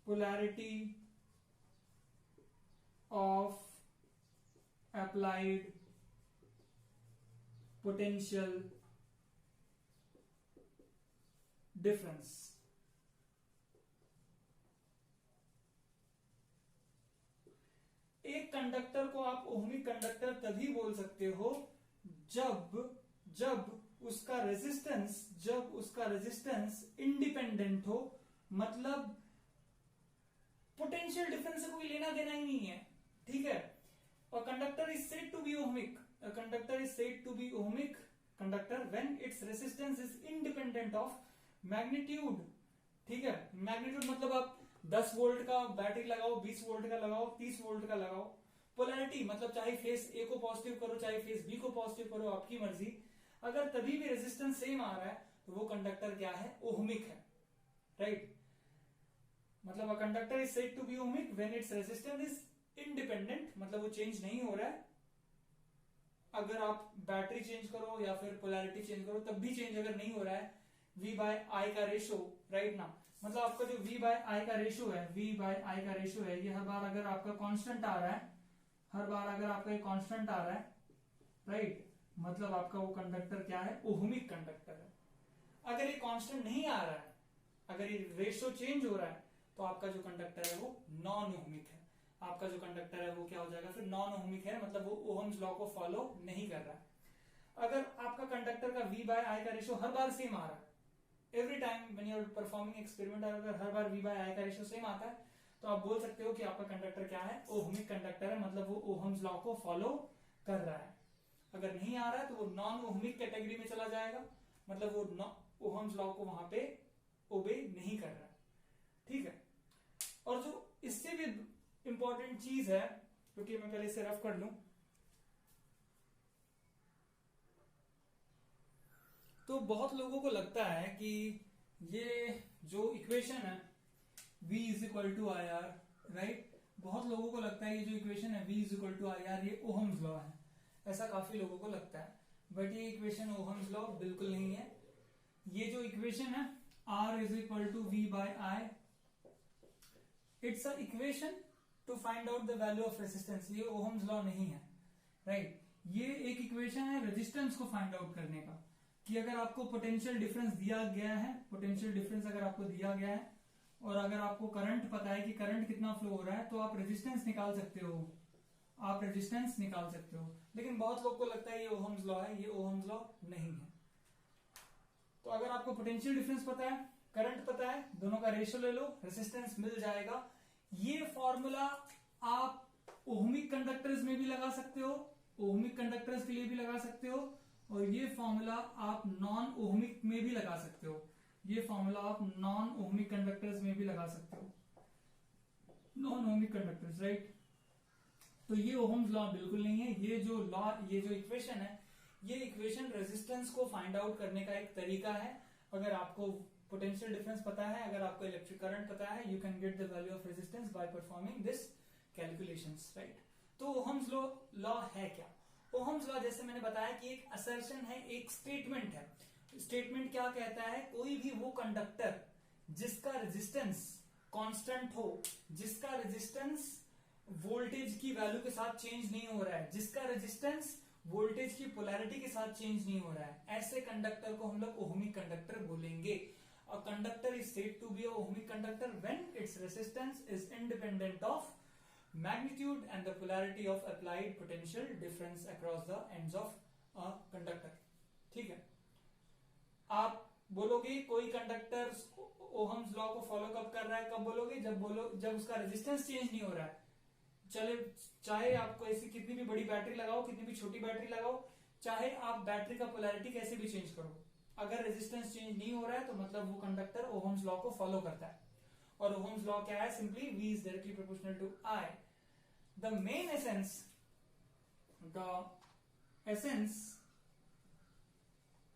Speaker 1: polarity of applied potential difference। एक कंडक्टर को आप ओहमिक कंडक्टर तभी बोल सकते हो जब उसका रेजिस्टेंस इंडिपेंडेंट हो, मतलब पोटेंशियल डिफरेंस से कोई लेना देना ही नहीं है, ठीक है। और conductor is said to be ohmic, conductor when its resistance is independent of magnitude, ठीक है। मैग्नीट्यूड मतलब आप 10 वोल्ट का बैटरी लगाओ, 20 वोल्ट का लगाओ, 30 वोल्ट का लगाओ। पोलैरिटी मतलब चाहे फेस ए को पॉजिटिव करो चाहे फेस बी को पॉजिटिव करो, आपकी मर्जी। अगर तभी भी रेजिस्टेंस सेम आ रहा है तो वो कंडक्टर क्या है, ओहमिक है, राइट। मतलब a conductor is said to be ohmic when its resistance is independent, मतलब वो चेंज नहीं हो रहा है। अगर आप बैटरी चेंज करो या फिर पोलैरिटी चेंज करो तब भी चेंज अगर नहीं हो रहा है, V बाय आई का रेशो, राइट ना, मतलब आपका जो V बाय आई का रेशो है, ये हर बार अगर आपका कांस्टेंट आ रहा है, राइट, मतलब आपका वो कंडक्टर क्या है, ओहमिक कंडक्टर है। अगर ये कांस्टेंट नहीं आ रहा है, अगर ये रेशो चेंज हो रहा है, तो आपका जो कंडक्टर है वो नॉन ओहमिक है। आपका जो कंडक्टर है वो क्या हो जाएगा, फिर नॉन ओहमिक है, मतलब वो ओहम्स लॉ को फॉलो नहीं कर रहा है। अगर आपका कंडक्टर का V बाय आई का रेशो हर बार सेम आ रहा है, every time when you are performing experiment, अगर हर बार V बाय आई का रेशो सेम आता है, तो आप बोल सकते हो कि आपका कंडक्टर क्या है, ओहमिक कंडक्टर है, मतलब वो ओहम्स लॉ को फॉलो कर रहा है। अगर नहीं आ रहा है तो वो नॉन ओहमिक कैटेगरी में चला जाएगा, मतलब वो ओहम्स लॉ को वहां पे ओबे नहीं कर रहा है, ठीक है। और जो इससे भी इंपॉर्टेंट चीज है, क्योंकि मैं पहले इसे रफ कर लूं, तो बहुत लोगों को लगता है कि ये जो इक्वेशन है V is equal to I R, right, बहुत लोगों को लगता है ये जो इक्वेशन है V is equal to I R ये ओहम्स लॉ है, ऐसा काफी लोगों को लगता है। बट ये इक्वेशन ओहम्स लॉ बिल्कुल नहीं है। ये जो इक्वेशन है R is equal to V by I, it's a equation to find out the value of resistance, ये ओहम्स लॉ नहीं है, राइट। ये एक इक्वेशन है रेजिस्टेंस को फाइंड आउट करने का, कि अगर आपको पोटेंशियल डिफरेंस दिया गया है, पोटेंशियल डिफरेंस अगर आपको दिया गया है और अगर आपको करंट पता है कि करंट कितना फ्लो हो रहा है, तो आप रेजिस्टेंस निकाल सकते हो, आप रेजिस्टेंस निकाल सकते हो। लेकिन बहुत लोग को लगता है ये ओहम्स लॉ है, ये ओहम्स लॉ नहीं है। तो अगर आपको पोटेंशियल डिफरेंस पता है, करंट पता है, दोनों का रेशियो ले लो, रेजिस्टेंस मिल जाएगा। ये फॉर्मूला आप ओहमिक कंडक्टर्स में भी लगा सकते हो, ओहमिक कंडक्टर्स के लिए भी लगा सकते हो, और ये फॉर्मूला आप नॉन ओहमिक में भी लगा सकते हो, ये फॉर्मूला आप नॉन ओहमिक कंडक्टर्स में भी लगा सकते हो, नॉन ओहमिक कंडक्टर्स, राइट। तो ये ओहम्स लॉ बिल्कुल नहीं है। ये जो लॉ, ये जो इक्वेशन है, ये इक्वेशन रेजिस्टेंस को फाइंड आउट करने का एक तरीका है। अगर आपको पोटेंशियल डिफरेंस पता है, अगर आपको इलेक्ट्रिक करंट पता है, you can get the value of resistance by performing this calculations, right. तो ओहम्स लॉ है क्या? ओहम्स लॉ जैसे मैंने बताया कि एक असर्शन है, एक स्टेटमेंट है। स्टेटमेंट क्या कहता है? कोई भी वो कंडक्टर जिसका रेजिस्टेंस कांस्टेंट हो, जिसका रेजिस्टेंस वोल्टेज की वैल्यू के साथ चेंज नहीं हो रहा है, जिसका रेजिस्टेंस वोल्टेज की पोलैरिटी के साथ चेंज नहीं हो रहा है, ऐसे कंडक्टर को हम लोग ओहमिक कंडक्टर बोलेंगे। A conductor is said to be a ohmic conductor when its resistance is independent of magnitude and the polarity of applied potential difference across the ends of a conductor। ठीक है, आप बोलोगे कोई कंडक्टर ओहम्स लॉ को फॉलो कब कर रहा है, कब बोलोगे? जब उसका रेजिस्टेंस चेंज नहीं हो रहा है। चले, चाहे आपको ऐसी कितनी भी बड़ी बैटरी लगाओ, कितनी भी छोटी बैटरी लगाओ, चाहे आप बैटरी का पोलैरिटी कैसे भी चेंज करो, अगर रेजिस्टेंस चेंज नहीं हो रहा है तो मतलब वो कंडक्टर ओहम्स लॉ को फॉलो करता है। और ओहम्स लॉ क्या है? Simply V is directly proportional to I। The main essence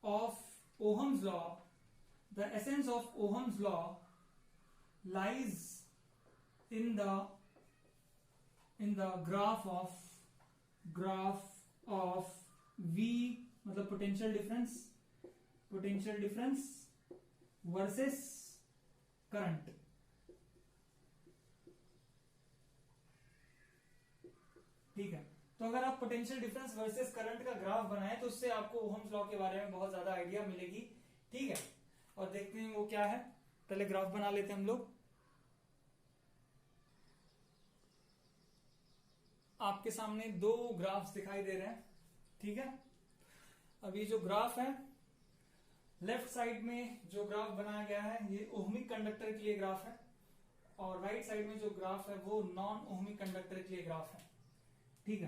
Speaker 1: of Ohm's law, the essence of Ohm's law lies in the graph of V, मतलब potential difference versus current। ठीक है, तो अगर आप पोटेंशियल डिफरेंस वर्सेस करंट का ग्राफ बनाए तो उससे आपको ओहम्स लॉ के बारे में बहुत ज्यादा आइडिया मिलेगी। ठीक है, और देखते हैं वो क्या है। पहले ग्राफ बना लेते हैं हम लोग। आपके सामने दो ग्राफ्स दिखाई दे रहे हैं। ठीक है, अब ये जो ग्राफ है, लेफ्ट साइड में जो ग्राफ बनाया गया है ये ओहमिक कंडक्टर के लिए ग्राफ है, और राइट साइड में जो ग्राफ है वो नॉन ओहमिक कंडक्टर के लिए ग्राफ है। ठीक है,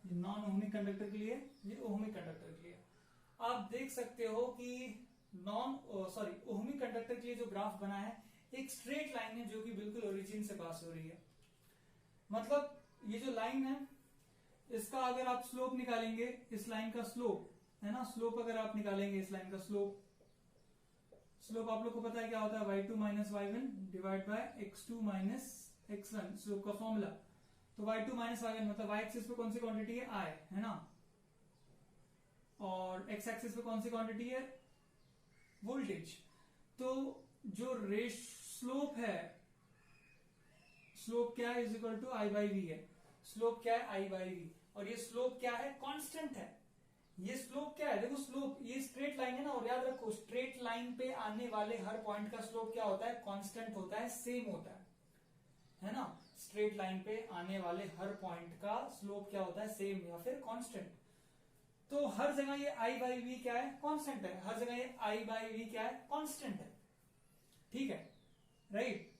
Speaker 1: ये नॉन ओहमिक कंडक्टर के लिए, ये ओहमिक कंडक्टर के लिए। आप देख सकते हो कि ओहमिक कंडक्टर के लिए जो ग्राफ बना है एक स्ट्रेट लाइन है जो कि बिल्कुल ओरिजिन से पास हो रही है। मतलब ये जो लाइन है इसका अगर आप स्लोप निकालेंगे, इस लाइन का स्लोप है ना, स्लोप अगर आप निकालेंगे इस लाइन का स्लोप आप लोग को पता है क्या होता है? y2 minus y1 divide by x2 minus x1, slope का फॉर्मूला। तो y2 माइनस y1 मतलब y एक्सिस पे कौन सी क्वांटिटी है? I, है ना, और x एक्सिस पे कौन सी क्वांटिटी है? वोल्टेज। तो जो स्लोप है, स्लोप क्या है? Is equal to I by V है। स्लोप क्या है? I by V। और ये स्लोप क्या है? कांस्टेंट है। ये स्लोप क्या है? देखो स्लोप, ये स्ट्रेट लाइन है ना, और याद रखो स्ट्रेट लाइन पे आने वाले हर पॉइंट का स्लोप क्या होता है? कांस्टेंट होता है, सेम होता है ना। स्ट्रेट लाइन पे आने वाले हर पॉइंट का स्लोप क्या होता है? सेम या फिर कांस्टेंट। तो हर जगह ये I बाई V क्या है? कांस्टेंट है। हर जगह ये I बाई V क्या है? कांस्टेंट है। ठीक है, राइट।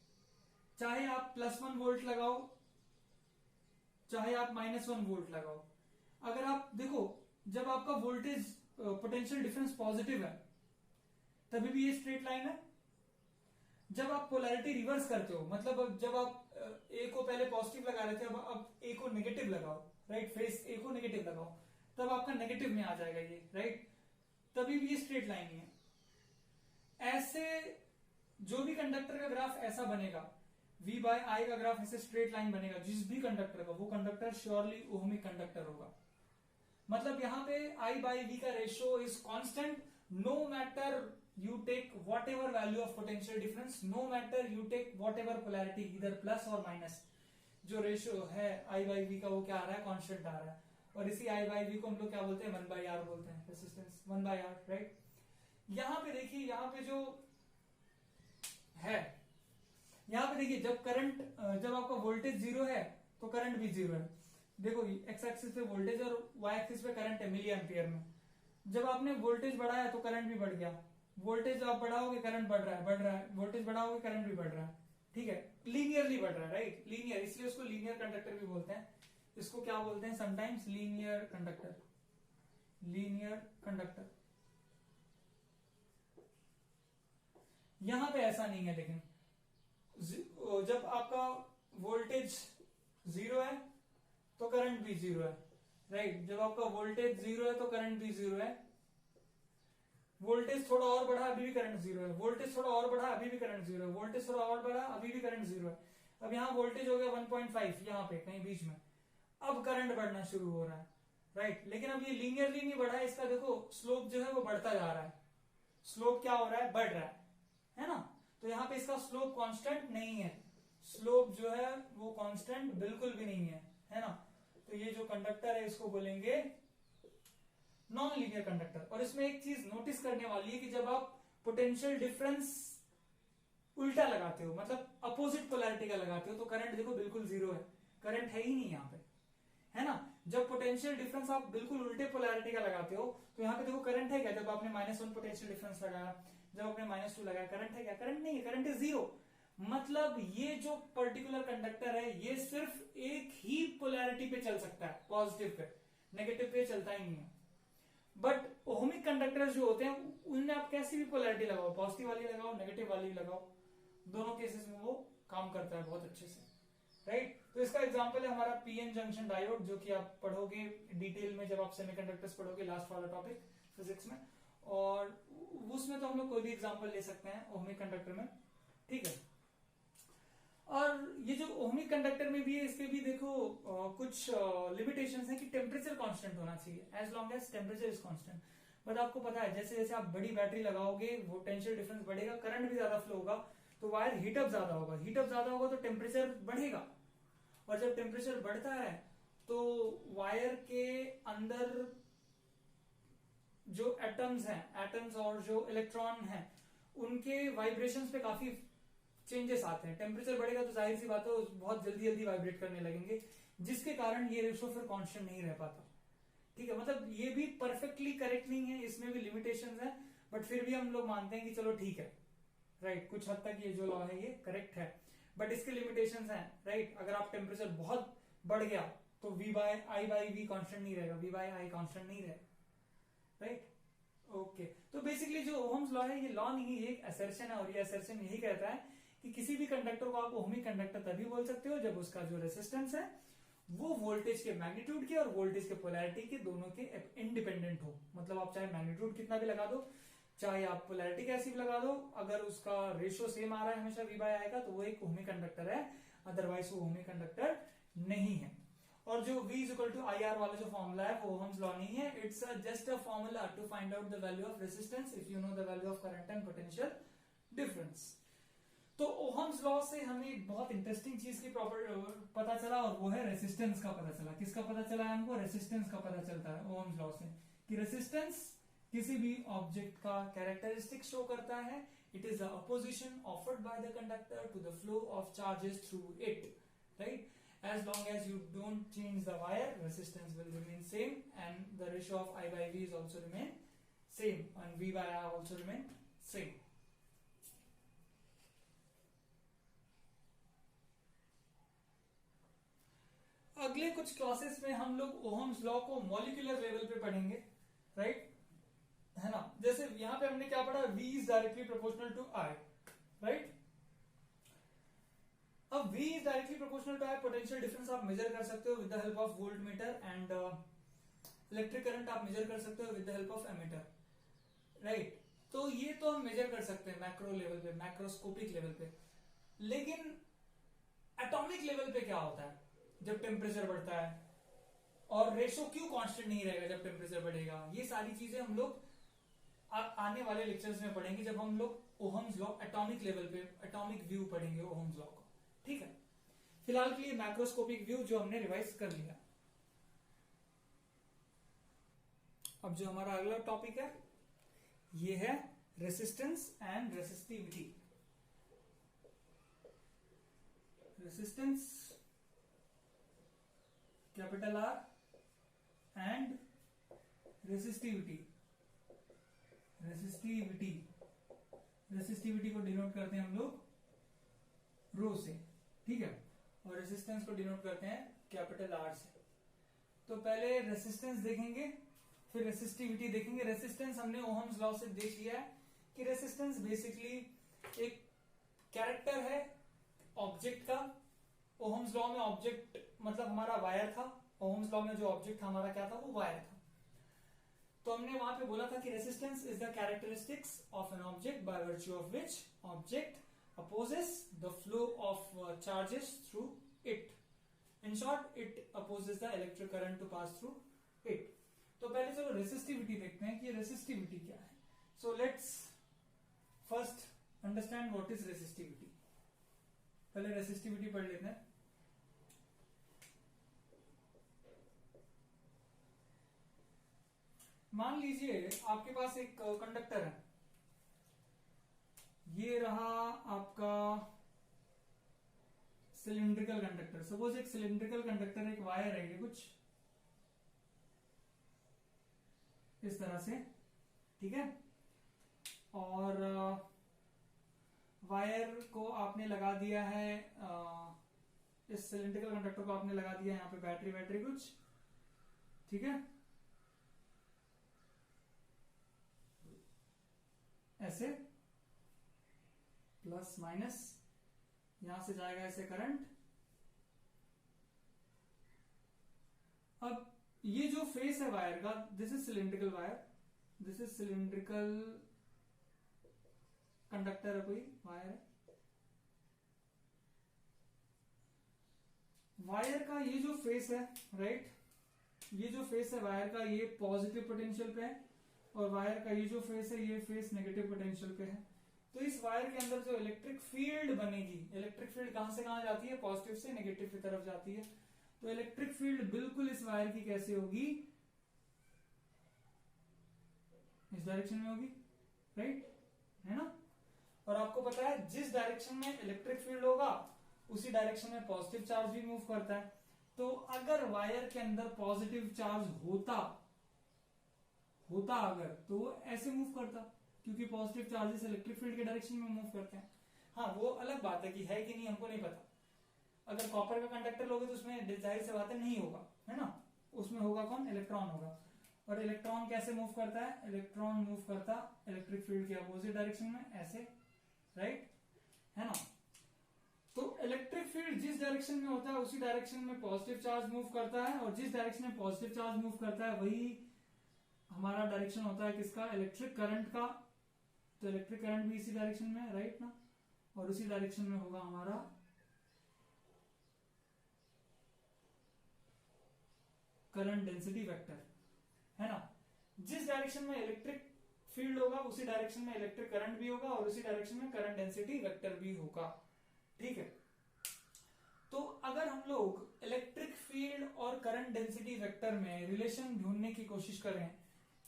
Speaker 1: चाहे आप +1 वोल्ट लगाओ, चाहे आप -1 वोल्ट लगाओ, अगर आप देखो जब आपका वोल्टेज पोटेंशियल डिफरेंस पॉजिटिव है तभी भी ये स्ट्रेट लाइन है। जब आप पोलैरिटी रिवर्स करते हो, मतलब जब आप ए को पहले पॉजिटिव लगा रहे थे, अब ए को नेगेटिव लगाओ, राइट, फेस ए को नेगेटिव लगाओ, तब आपका नेगेटिव में आ जाएगा ये, राइट, तभी भी ये स्ट्रेट लाइन ही है। ऐसे जो भी कंडक्टर का ग्राफ ऐसा बनेगा, V बाय I का ग्राफ ऐसे स्ट्रेट लाइन बनेगा, जिस भी कंडक्टर का, वो कंडक्टर श्योरली ओहमिक कंडक्टर होगा। मतलब यहां पे I बाई V का ratio is constant no matter you take whatever value of potential difference, no matter you take whatever polarity, either plus or minus. जो रेशियो है आई बाई वी का वो क्या आ रहा है, कांस्टेंट आ रहा है, और इसी आई बाई वी को हम लोग क्या बोलते हैं, 1/r बोलते हैं, रेसिस्टेंस 1/r, राइट। यहां पे देखिए, यहां पे जो है, यहां पे देखिए जब करंट, जब आपका वोल्टेज जीरो है तो करंट भी जीरो है। देखो एक्स एक्सिस पे वोल्टेज और वाई एक्सिस पे करंट है मिली एम्पियर में। जब आपने वोल्टेज बढ़ाया तो करंट भी बढ़ गया, वोल्टेज आप बढ़ाओगे करंट बढ़ रहा है, बढ़ रहा है, वोल्टेज बढ़ाओगे करंट भी बढ़ रहा है, ठीक है, लीनियरली बढ़ रहा है, राइट, लीनियर, इसलिए उसको लीनियर कंडक्टर भी बोलते हैं। इसको क्या बोलते हैं sometimes, linear conductor, linear conductor. यहां पे ऐसा नहीं है, लेकिन जब आपका वोल्टेज जीरो है तो करंट भी जीरो है, राइट, जब आपका वोल्टेज जीरो है तो करंट भी जीरो है, वोल्टेज थोड़ा और बढ़ा अभी भी करंट जीरो है, वोल्टेज थोड़ा और बढ़ा अभी भी करंट जीरो है, वोल्टेज थोड़ा और बढ़ा अभी भी करंट जीरो है। अब यहाँ वोल्टेज हो गया 1.5, यहाँ पे कहीं बीच में, अब करंट बढ़ना शुरू हो रहा है, राइट, लेकिन अब ये लीनियरली नहीं बढ़ा है, इसका देखो स्लोप जो है वो बढ़ता जा रहा है, स्लोप क्या हो रहा है, बढ़ रहा है ना। तो यहाँ पे इसका स्लोप कांस्टेंट नहीं है, स्लोप जो है वो कांस्टेंट बिल्कुल भी नहीं है ना। तो ये जो कंडक्टर है इसको बोलेंगे नॉन लीनियर कंडक्टर। और इसमें एक चीज नोटिस करने वाली है कि जब आप पोटेंशियल डिफरेंस उल्टा लगाते हो, मतलब अपोजिट पोलैरिटी का लगाते हो, तो करंट देखो बिल्कुल जीरो है, करंट है ही नहीं यहाँ पे, है ना। जब पोटेंशियल डिफरेंस आप बिल्कुल उल्टे पोलैरिटी का लगाते हो तो यहाँ पे देखो करंट है क्या, जब आपने -1 पोटेंशियल डिफरेंस लगाया, जब आपने -2 लगाया, करंट है क्या, करंट नहीं है, करंट इज जीरो। मतलब ये जो पर्टिकुलर कंडक्टर है ये सिर्फ एक ही पोलैरिटी पे चल सकता है, पॉजिटिव पे, नेगेटिव पे चलता ही नहीं है। बट ओहमिक कंडक्टर्स जो होते हैं उनमें आप कैसी भी पोलैरिटी लगाओ, पॉजिटिव वाली लगाओ, नेगेटिव वाली लगाओ, दोनों केसेस में वो काम करता है बहुत अच्छे से, राइट। तो इसका एग्जांपल है हमारा पीएन जंक्शन डायोड, जो कि आप पढ़ोगे डिटेल में जब आप सेमीकंडक्टर्स पढ़ोगे लास्ट वाला टॉपिक फिजिक्स में, और उसमें तो हम लोग कोई भी एग्जांपल ले सकते हैं ओहमिक कंडक्टर में, ठीक है। और ये जो ओहमिक कंडक्टर में भी है, इसके भी देखो कुछ लिमिटेशंस है कि टेम्परेचर कांस्टेंट होना चाहिए, as long as temperature is constant. But आपको पता है जैसे जैसे आप बड़ी बैटरी लगाओगे पोटेंशियल डिफरेंस बढ़ेगा, करंट भी ज्यादा फ्लो होगा, तो वायर हीटअप ज्यादा होगा, हीटअप ज्यादा होगा तो टेम्परेचर बढ़ेगा, और जब टेम्परेचर बढ़ता है तो वायर के अंदर जो एटम्स हैं, एटम्स और जो इलेक्ट्रॉन हैं, उनके वाइब्रेशंस पे काफी चेंजेस आते हैं। टेम्परेचर बढ़ेगा तो जाहिर सी बात है बहुत जल्दी जल्दी वाइब्रेट करने लगेंगे, जिसके कारण ये रेशो फिर कांस्टेंट नहीं रह पाता, ठीक है। मतलब ये भी परफेक्टली करेक्ट नहीं है, इसमें भी लिमिटेशंस है, बट फिर भी हम लोग मानते हैं कि चलो ठीक है, राइट, कुछ हद तक ये जो लॉ है ये करेक्ट है, बट इसके लिमिटेशंस हैं, राइट। अगर आप टेम्परेचर बहुत बढ़ गया तो V by I by V constant नहीं रहेगा, V बाय आई कॉन्स्टेंट नहीं रहेगा, राइट, ओके। तो बेसिकली जो ओहम्स लॉ है ये लॉ नहीं है, ये एक असर्शन है, और ये असर्शन यही कहता है कि किसी भी कंडक्टर को आप ओहमिक कंडक्टर तभी बोल सकते हो जब उसका जो रेसिस्टेंस है वो वोल्टेज के मैग्नीट्यूड के और वोल्टेज के पोलैरिटी के दोनों के इंडिपेंडेंट हो। मतलब आप चाहे मैग्नीट्यूड कितना भी लगा दो, चाहे आप पोलैरिटी कैसी भी लगा दो, अगर उसका रेशियो सेम आ रहा है हमेशा V बाय आएगा तो वो एक ओहमिक कंडक्टर है, अदरवाइज वो ओहमिक कंडक्टर नहीं है। और जो V is equal to IR वाला जो फॉर्मूला है वो ओहम्स लॉ नहीं है, it's just a formula to find out the value of resistance if you know the value of current and potential difference. तो ओहम्स लॉ से हमें एक बहुत इंटरेस्टिंग चीज की प्रॉपर्टी पता चला, और वो है रेसिस्टेंस का पता चला। किसका पता चला है हमको, रेसिस्टेंस का पता चलता है ओहम्स लॉ से, कि रेसिस्टेंस किसी भी ऑब्जेक्ट का कैरेक्टरिस्टिक शो करता है। It is the opposition offered by the conductor to the flow of charges through it, right. As long as you don't change the wire, resistance will remain same, and the ratio of I by V is also remain same, and V by R also remain same. अगले कुछ क्लासेस में हम लोग ओहम्स लॉ को मॉलिक्यूलर लेवल पे पढ़ेंगे, राइट, है ना। जैसे यहां पे हमने क्या पढ़ा, V is directly proportional to I, right. अब V is directly proportional to I, potential difference आप मेजर कर सकते हो with the help of volt meter, and electric current आप मेजर कर सकते हो with the help of ammeter, right. तो ये तो हम मेजर कर सकते हैं मैक्रो लेवल पे, मैक्रोस्कोपिक लेवल पे, लेकिन एटॉमिक लेवल पे क्या होता है जब टेम्परेचर बढ़ता है, और रेशो क्यों कांस्टेंट नहीं रहेगा जब टेम्परेचर बढ़ेगा, ये सारी चीजें हम लोग आने वाले लेक्चर्स में पढ़ेंगे जब हम लोग ओहम्स लॉ एटॉमिक लेवल पे, एटॉमिक व्यू पढ़ेंगे ओहम्स लॉ को। ठीक है, फिलहाल के लिए मैक्रोस्कोपिक व्यू जो हमने रिवाइज कर लिया। अब जो हमारा अगला टॉपिक है ये है resistance and resistivity. Resistance capital R and resistivity. Resistivity resistivity को डिनोट करते हैं हम लोग रो से। ठीक है, और रेसिस्टेंस को डिनोट करते हैं कैपिटल आर से। तो पहले रेसिस्टेंस देखेंगे फिर रेसिस्टिविटी देखेंगे। रेसिस्टेंस हमने ओहम्स लॉ से देख लिया है कि रेसिस्टेंस बेसिकली एक कैरेक्टर है ऑब्जेक्ट का। ओहम्स लॉ में ऑब्जेक्ट मतलब हमारा वायर था। ओहम्स लॉ में जो ऑब्जेक्ट था हमारा क्या था, वो वायर था। तो हमने वहां पे बोला था कि resistance is the characteristics of an object by virtue of which object opposes the flow of charges through it. In short, it opposes the electric current to pass through it. तो पहले चलो रेसिस्टिविटी देखते हैं कि रेसिस्टिविटी क्या है। So let's first understand what is resistivity. पहले रेसिस्टिविटी पढ़ लेते हैं। मान लीजिए आपके पास एक कंडक्टर है, ये रहा आपका सिलिंड्रिकल कंडक्टर। सपोज एक सिलिंड्रिकल कंडक्टर, एक वायर है ये कुछ इस तरह से। ठीक है, और वायर को आपने लगा दिया है, इस सिलिंड्रिकल कंडक्टर को आपने लगा दिया है यहाँ पे बैटरी कुछ। ठीक है, ऐसे प्लस माइनस यहां से जाएगा ऐसे करंट। अब ये जो फेस है वायर का, this is cylindrical wire, this is cylindrical conductor है, कोई वायर है। वायर का ये जो फेस है, राइट, ये जो फेस है वायर का, ये पॉजिटिव पोटेंशियल पे है, और वायर का ये जो फेस है, ये फेस नेगेटिव पोटेंशियल पे है। तो इस वायर के अंदर जो इलेक्ट्रिक फील्ड बनेगी, इलेक्ट्रिक फील्ड कहां से कहां जाती है, पॉजिटिव से नेगेटिव की तरफ जाती है। तो इलेक्ट्रिक फील्ड बिल्कुल इस वायर की कैसे होगी, इस डायरेक्शन में होगी, राइट, है ना। और आपको पता है जिस डायरेक्शन में इलेक्ट्रिक फील्ड होगा उसी डायरेक्शन में पॉजिटिव चार्ज भी मूव करता है। तो अगर वायर के अंदर पॉजिटिव चार्ज होता अगर, तो वो ऐसे मूव करता, क्योंकि पॉजिटिव चार्जेस इलेक्ट्रिक फील्ड के डायरेक्शन में मूव करते हैं। हाँ, वो अलग बात है कि है कि नहीं हमको नहीं पता। अगर कॉपर का कंडक्टर लोगे तो उसमें जाहिर से बात है नहीं होगा, है ना। उसमें होगा कौन, इलेक्ट्रॉन होगा। और इलेक्ट्रॉन कैसे मूव करता है, इलेक्ट्रॉन मूव करता इलेक्ट्रिक फील्ड के अपोजिट डायरेक्शन में, ऐसे, राइट, है ना। तो इलेक्ट्रिक फील्ड जिस डायरेक्शन में होता है उसी डायरेक्शन में पॉजिटिव चार्ज मूव करता है, और जिस डायरेक्शन में पॉजिटिव चार्ज मूव करता है वही हमारा डायरेक्शन होता है किसका, इलेक्ट्रिक करंट का। तो इलेक्ट्रिक करंट भी इसी डायरेक्शन में, राइट ना, और उसी डायरेक्शन में होगा हमारा करंट डेंसिटी वेक्टर, है ना। जिस डायरेक्शन में इलेक्ट्रिक फील्ड होगा उसी डायरेक्शन में इलेक्ट्रिक करंट भी होगा, और उसी डायरेक्शन में करंट डेंसिटी वेक्टर भी होगा। ठीक है, तो अगर हम लोग इलेक्ट्रिक फील्ड और करंट डेंसिटी वेक्टर में रिलेशन ढूंढने की कोशिश करें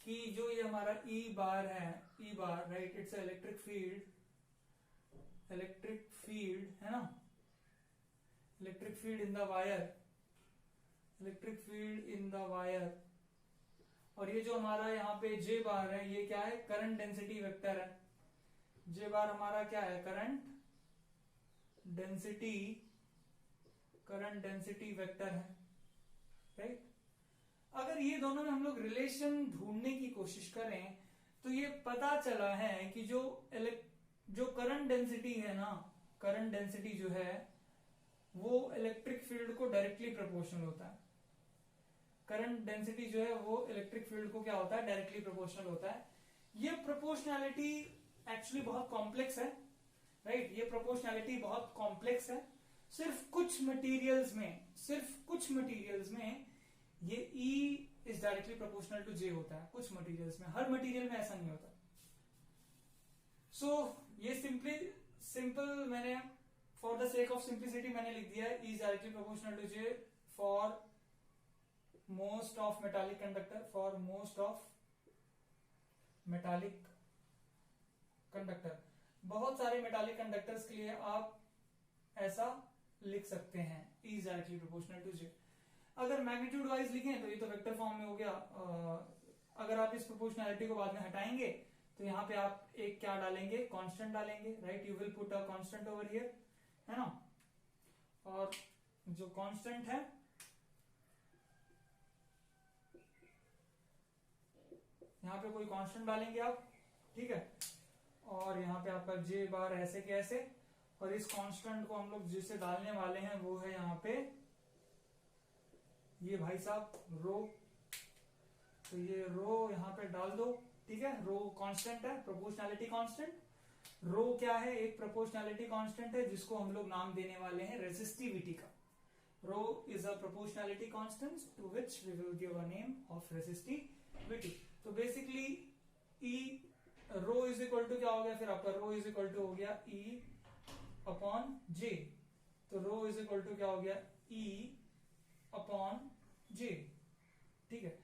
Speaker 1: कि जो ये हमारा ई बार है, ई बार, राइट, इट्स इलेक्ट्रिक फील्ड है ना, electric field in the wire, electric field in the wire. और ये जो हमारा यहाँ पे जे बार है, ये क्या है, करंट डेंसिटी वेक्टर है। जे बार हमारा क्या है, करंट डेंसिटी वेक्टर है, राइट। अगर ये दोनों में हम लोग रिलेशन ढूंढने की कोशिश करें तो ये पता चला है कि जो करंट डेंसिटी है ना, करंट डेंसिटी जो है वो इलेक्ट्रिक फील्ड को डायरेक्टली प्रोपोर्शनल होता है। करंट डेंसिटी जो है वो इलेक्ट्रिक फील्ड को क्या होता है, डायरेक्टली प्रोपोर्शनल होता है। ये प्रोपोर्शनैलिटी एक्चुअली बहुत कॉम्प्लेक्स है, राइट, ये प्रोपोर्शनैलिटी बहुत कॉम्प्लेक्स है। सिर्फ कुछ मटेरियल्स में ये E is directly proportional to J होता है, कुछ मटेरियल्स में, हर मटेरियल में ऐसा नहीं होता। सो ये सिंपल मैंने for the sake of simplicity मैंने लिख दिया है, is directly proportional to J for most of metallic conductor, for most of metallic conductor. बहुत सारे मेटालिक कंडक्टर्स के लिए आप ऐसा लिख सकते हैं, इज डायरेक्टली प्रोपोर्शनल टू जे। अगर मैग्नीट्यूड वाइज लिखें तो ये तो वेक्टर फॉर्म में हो गया। अगर आप इस प्रोपोर्शनैलिटी को बाद में हटाएंगे तो यहाँ पे आप एक क्या डालेंगे, कांस्टेंट डालेंगे, right. You will put a constant over here, है ना। और जो कांस्टेंट है यहाँ पे कोई कांस्टेंट डालेंगे आप, ठीक है। और यहाँ पे आपका जे बार ऐसे के ऐसे, और इस कांस्टेंट को हम लोग जिसे डालने वाले हैं वो है यहाँ पे ये भाई साहब रो। तो ये रो यहाँ पे डाल दो, ठीक है। रो कांस्टेंट है, प्रोपोर्शनैलिटी कांस्टेंट। रो क्या है, एक प्रोपोर्शनैलिटी कांस्टेंट है जिसको हम लोग नाम देने वाले हैं रेसिस्टिविटी का। Rho is a proportionality constant to which we will give a name of resistivity. तो basically E rho is equal to क्या हो गया फिर आपका, रो इज इक्वल टू हो गया ई अपॉन जे। तो रो इज इक्वल टू क्या हो गया, ई अपॉन जे, ठीक है।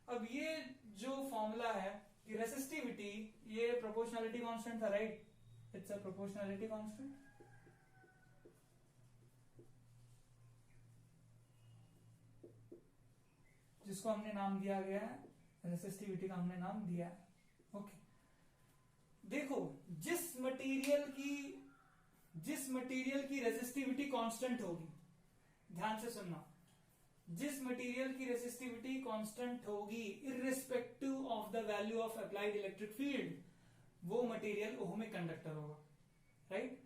Speaker 1: अब ये जो फॉर्मूला है कि रेसिस्टिविटी, ये प्रोपोर्शनैलिटी कांस्टेंट था, right. It's a proportionality constant, जिसको हमने नाम दिया गया है रेसिस्टिविटी का, हमने नाम दिया है, ओके। देखो जिस मटेरियल की रेसिस्टिविटी कांस्टेंट होगी, ध्यान से सुनना, जिस मटेरियल की रेसिस्टिविटी कांस्टेंट होगी irrespective of the value of applied electric field, वो मटेरियल ओहमिक कंडक्टर होगा, राइट।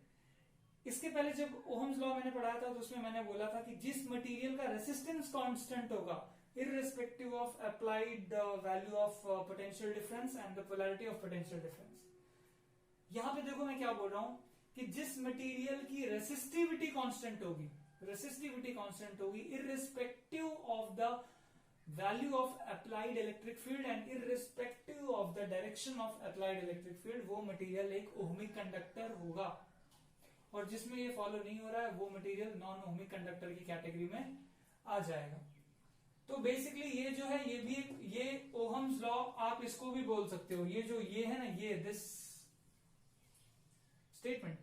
Speaker 1: इसके पहले जब ओहम्स लॉ मैंने पढ़ाया था तो उसमें मैंने बोला था कि जिस मटेरियल का रेसिस्टेंस कांस्टेंट होगा irrespective of applied value of potential difference and the polarity of potential difference. यहां पे देखो मैं क्या बोल रहा हूं कि जिस मटेरियल की रेसिस्टिविटी कांस्टेंट होगी, रेसिस्टिविटी कांस्टेंट होगी irrespective of the value of applied electric field and irrespective of the direction of applied electric field, वो मटेरियल एक ओहमिक कंडक्टर होगा। और जिसमें ये फॉलो नहीं हो रहा है वो मटेरियल नॉन ओहमिक कंडक्टर की कैटेगरी में आ जाएगा। तो बेसिकली ये जो है ये भी ये ओहम्स लॉ आप इसको भी बोल सकते हो। ये जो ये है ना, ये दिस स्टेटमेंट,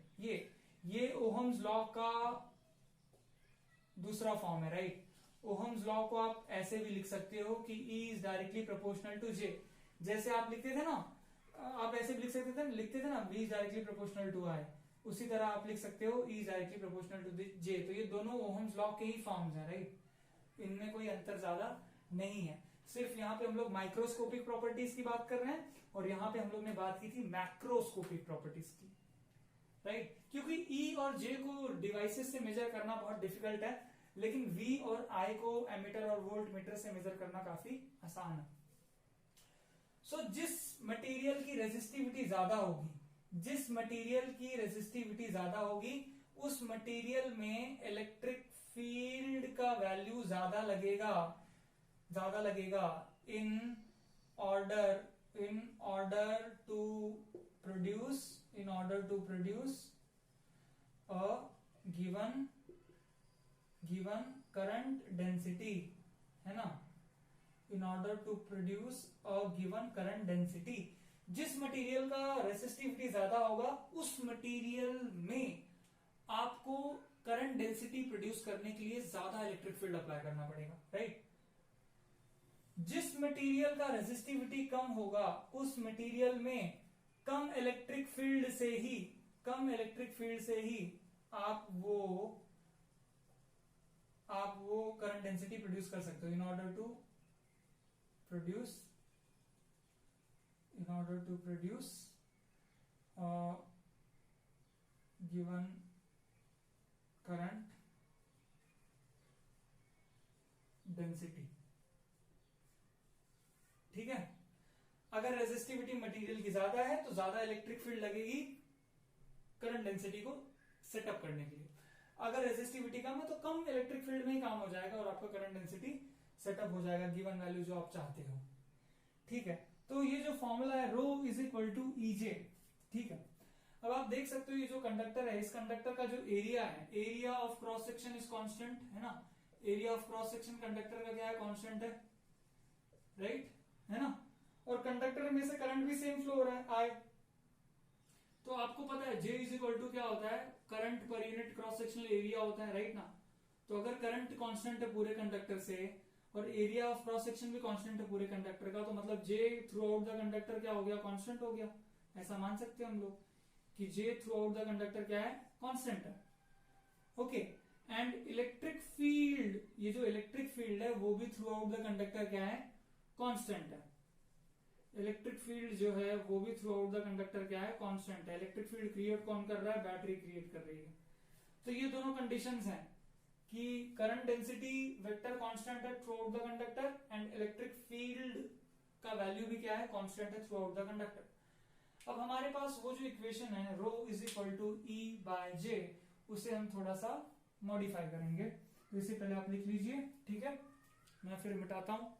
Speaker 1: ये ओहम्स लॉ का दूसरा फॉर्म है, राइट। ओहम्स लॉ को आप ऐसे भी लिख सकते हो कि E is directly proportional to J। जैसे आप लिखते थे ना, आप ऐसे भी लिखते थे ना V is directly proportional to I, उसी तरह आप लिख सकते हो E is directly proportional to J। तो ये दोनों ओहम्स लॉ के ही फॉर्म्स हैं, राइट। इनमें कोई अंतर ज्यादा नहीं है। सिर्फ यहाँ पे हम लोग माइक्रोस्कोपिक प्रॉपर्टीज की बात कर रहे हैं और यहाँ पे हम लोग ने बात की थी मैक्रोस्कोपिक प्रॉपर्टीज की, राइट। क्योंकि E और J को डिवाइसेस से मेजर करना बहुत डिफिकल्ट है, लेकिन V और I को एमीटर और वोल्ट मीटर से मेजर करना काफी आसान है। सो जिस मटेरियल की रेजिस्टिविटी ज्यादा होगी, जिस मटेरियल की रेजिस्टिविटी ज्यादा होगी उस मटेरियल में इलेक्ट्रिक फील्ड का वैल्यू ज्यादा लगेगा in order to produce a given current density, है ना। In order to produce a given current density, जिस मटेरियल का रेसिस्टिविटी ज्यादा होगा उस मटेरियल में आपको करंट डेंसिटी प्रोड्यूस करने के लिए ज्यादा इलेक्ट्रिक फील्ड अप्लाई करना पड़ेगा, राइट। जिस मटेरियल का रेसिस्टिविटी कम होगा उस मटेरियल में कम इलेक्ट्रिक फील्ड से ही आप वो करंट डेंसिटी प्रोड्यूस कर सकते हो। In order to produce given current density, ठीक है। अगर रेजिस्टिविटी मटेरियल की ज्यादा है तो ज्यादा इलेक्ट्रिक फील्ड लगेगी करंट डेंसिटी को सेटअप करने के लिए। अगर रेजिस्टिविटी कम है तो कम इलेक्ट्रिक फील्ड में ही काम हो जाएगा और आपका करंट डेंसिटी सेटअप हो जाएगा गिवन वैल्यू जो आप चाहते हो, ठीक है। तो ये जो फॉर्मूला है rho is equal to EJ, ठीक है। अब आप देख सकते हो ये जो कंडक्टर है, इस कंडक्टर का जो एरिया है, area of cross section is constant, है ना। Area of cross section conductor का क्या है, कांस्टेंट है, राइट, है ना। और कंडक्टर में से करंट भी सेम फ्लो हो रहा है, आई। तो आपको पता है J इज इक्वल टू क्या होता है, current per unit cross sectional area होता है, राइट ना। तो अगर करंट कांस्टेंट है पूरे कंडक्टर से और एरिया ऑफ क्रॉस सेक्शन भी कांस्टेंट है पूरे कंडक्टर का, तो मतलब J through out the conductor क्या हो गया, कांस्टेंट हो गया। ऐसा मान सकते हैं हम लोग कि J through out the conductor क्या है, कांस्टेंट है। ओके, एंड इलेक्ट्रिक फील्ड, ये जो इलेक्ट्रिक फील्ड है वो भी थ्रू आउट द कंडक्टर क्या है, कांस्टेंट है। इलेक्ट्रिक फील्ड जो है वो भी थ्रू आउट द कंडक्टर क्या है, कांस्टेंट है। इलेक्ट्रिक फील्ड क्रिएट कौन कर रहा है, बैटरी क्रिएट कर रही है। तो ये दोनों कंडीशंस हैं कि करंट डेंसिटी वेक्टर कांस्टेंट है through out the conductor and electric field का वैल्यू भी क्या है, कांस्टेंट है थ्रू आउट द कंडक्टर। अब हमारे पास वो जो इक्वेशन है rho is equal to E by J, उसे हम थोड़ा सा मॉडिफाई करेंगे। तो इसे पहले आप लिख लीजिए, ठीक है, मैं फिर मिटाता हूं।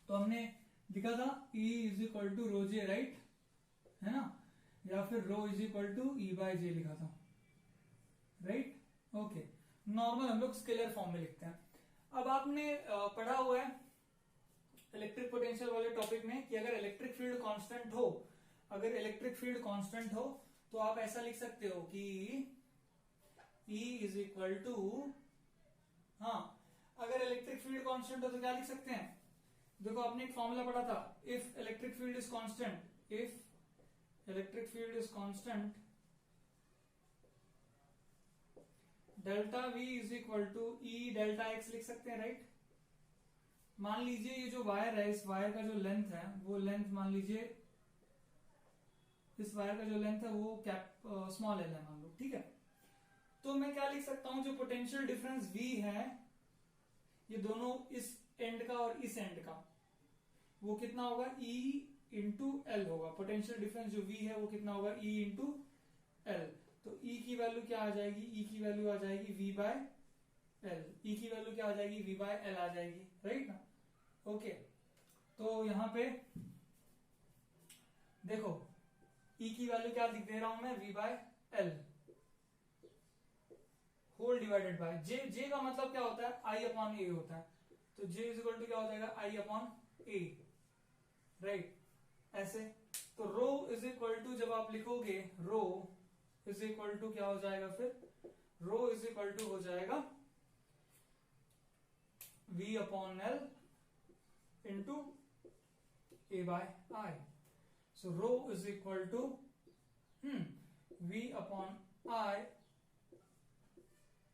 Speaker 1: तो हमने लिखा था E is equal to rho J, right, है ना, या फिर rho is equal to E by J लिखा था, राइट। ओके, नॉर्मल हम लोग स्केलर फॉर्म में लिखते हैं। अब आपने पढ़ा हुआ है इलेक्ट्रिक पोटेंशियल वाले टॉपिक में कि अगर इलेक्ट्रिक फील्ड कांस्टेंट हो, अगर इलेक्ट्रिक फील्ड कांस्टेंट हो तो आप ऐसा लिख सकते हो कि E इज इक्वल टू, हाँ, अगर इलेक्ट्रिक फील्ड कांस्टेंट हो तो क्या लिख सकते हैं, देखो आपने एक फॉर्मूला पढ़ा था, if electric field is constant, if electric field is constant delta V is equal to E delta X लिख सकते हैं, राइट। मान लीजिए ये जो वायर है, इस वायर का जो लेंथ है वो लेंथ, मान लीजिए इस वायर का जो लेंथ है वो कैप स्मॉल एल है मान लो, ठीक है। तो मैं क्या लिख सकता हूं, जो पोटेंशियल डिफरेंस V है, ये दोनों इस एंड का और इस एंड का, वो कितना होगा, E इंटू एल होगा। पोटेंशियल डिफरेंस जो V है वो कितना होगा, E इंटू एल। तो E की वैल्यू क्या आ जाएगी, E की वैल्यू आ जाएगी V बाय एल। E की वैल्यू क्या आ जाएगी, V बाय एल आ जाएगी, राइट ना। ओके, तो यहां पे देखो E की वैल्यू क्या लिख दे रहा हूं मैं, V by L whole divided by J. J का मतलब क्या होता है, I अपॉन ए होता है। तो J इज इक्वल टू क्या हो जाएगा, I अपॉन ए, राइट, ऐसे। तो रो इज इक्वल टू, जब आप लिखोगे रो इज इक्वल टू क्या हो जाएगा, फिर रो इज इक्वल टू हो जाएगा V upon L into A by I. So rho is equal to V upon I,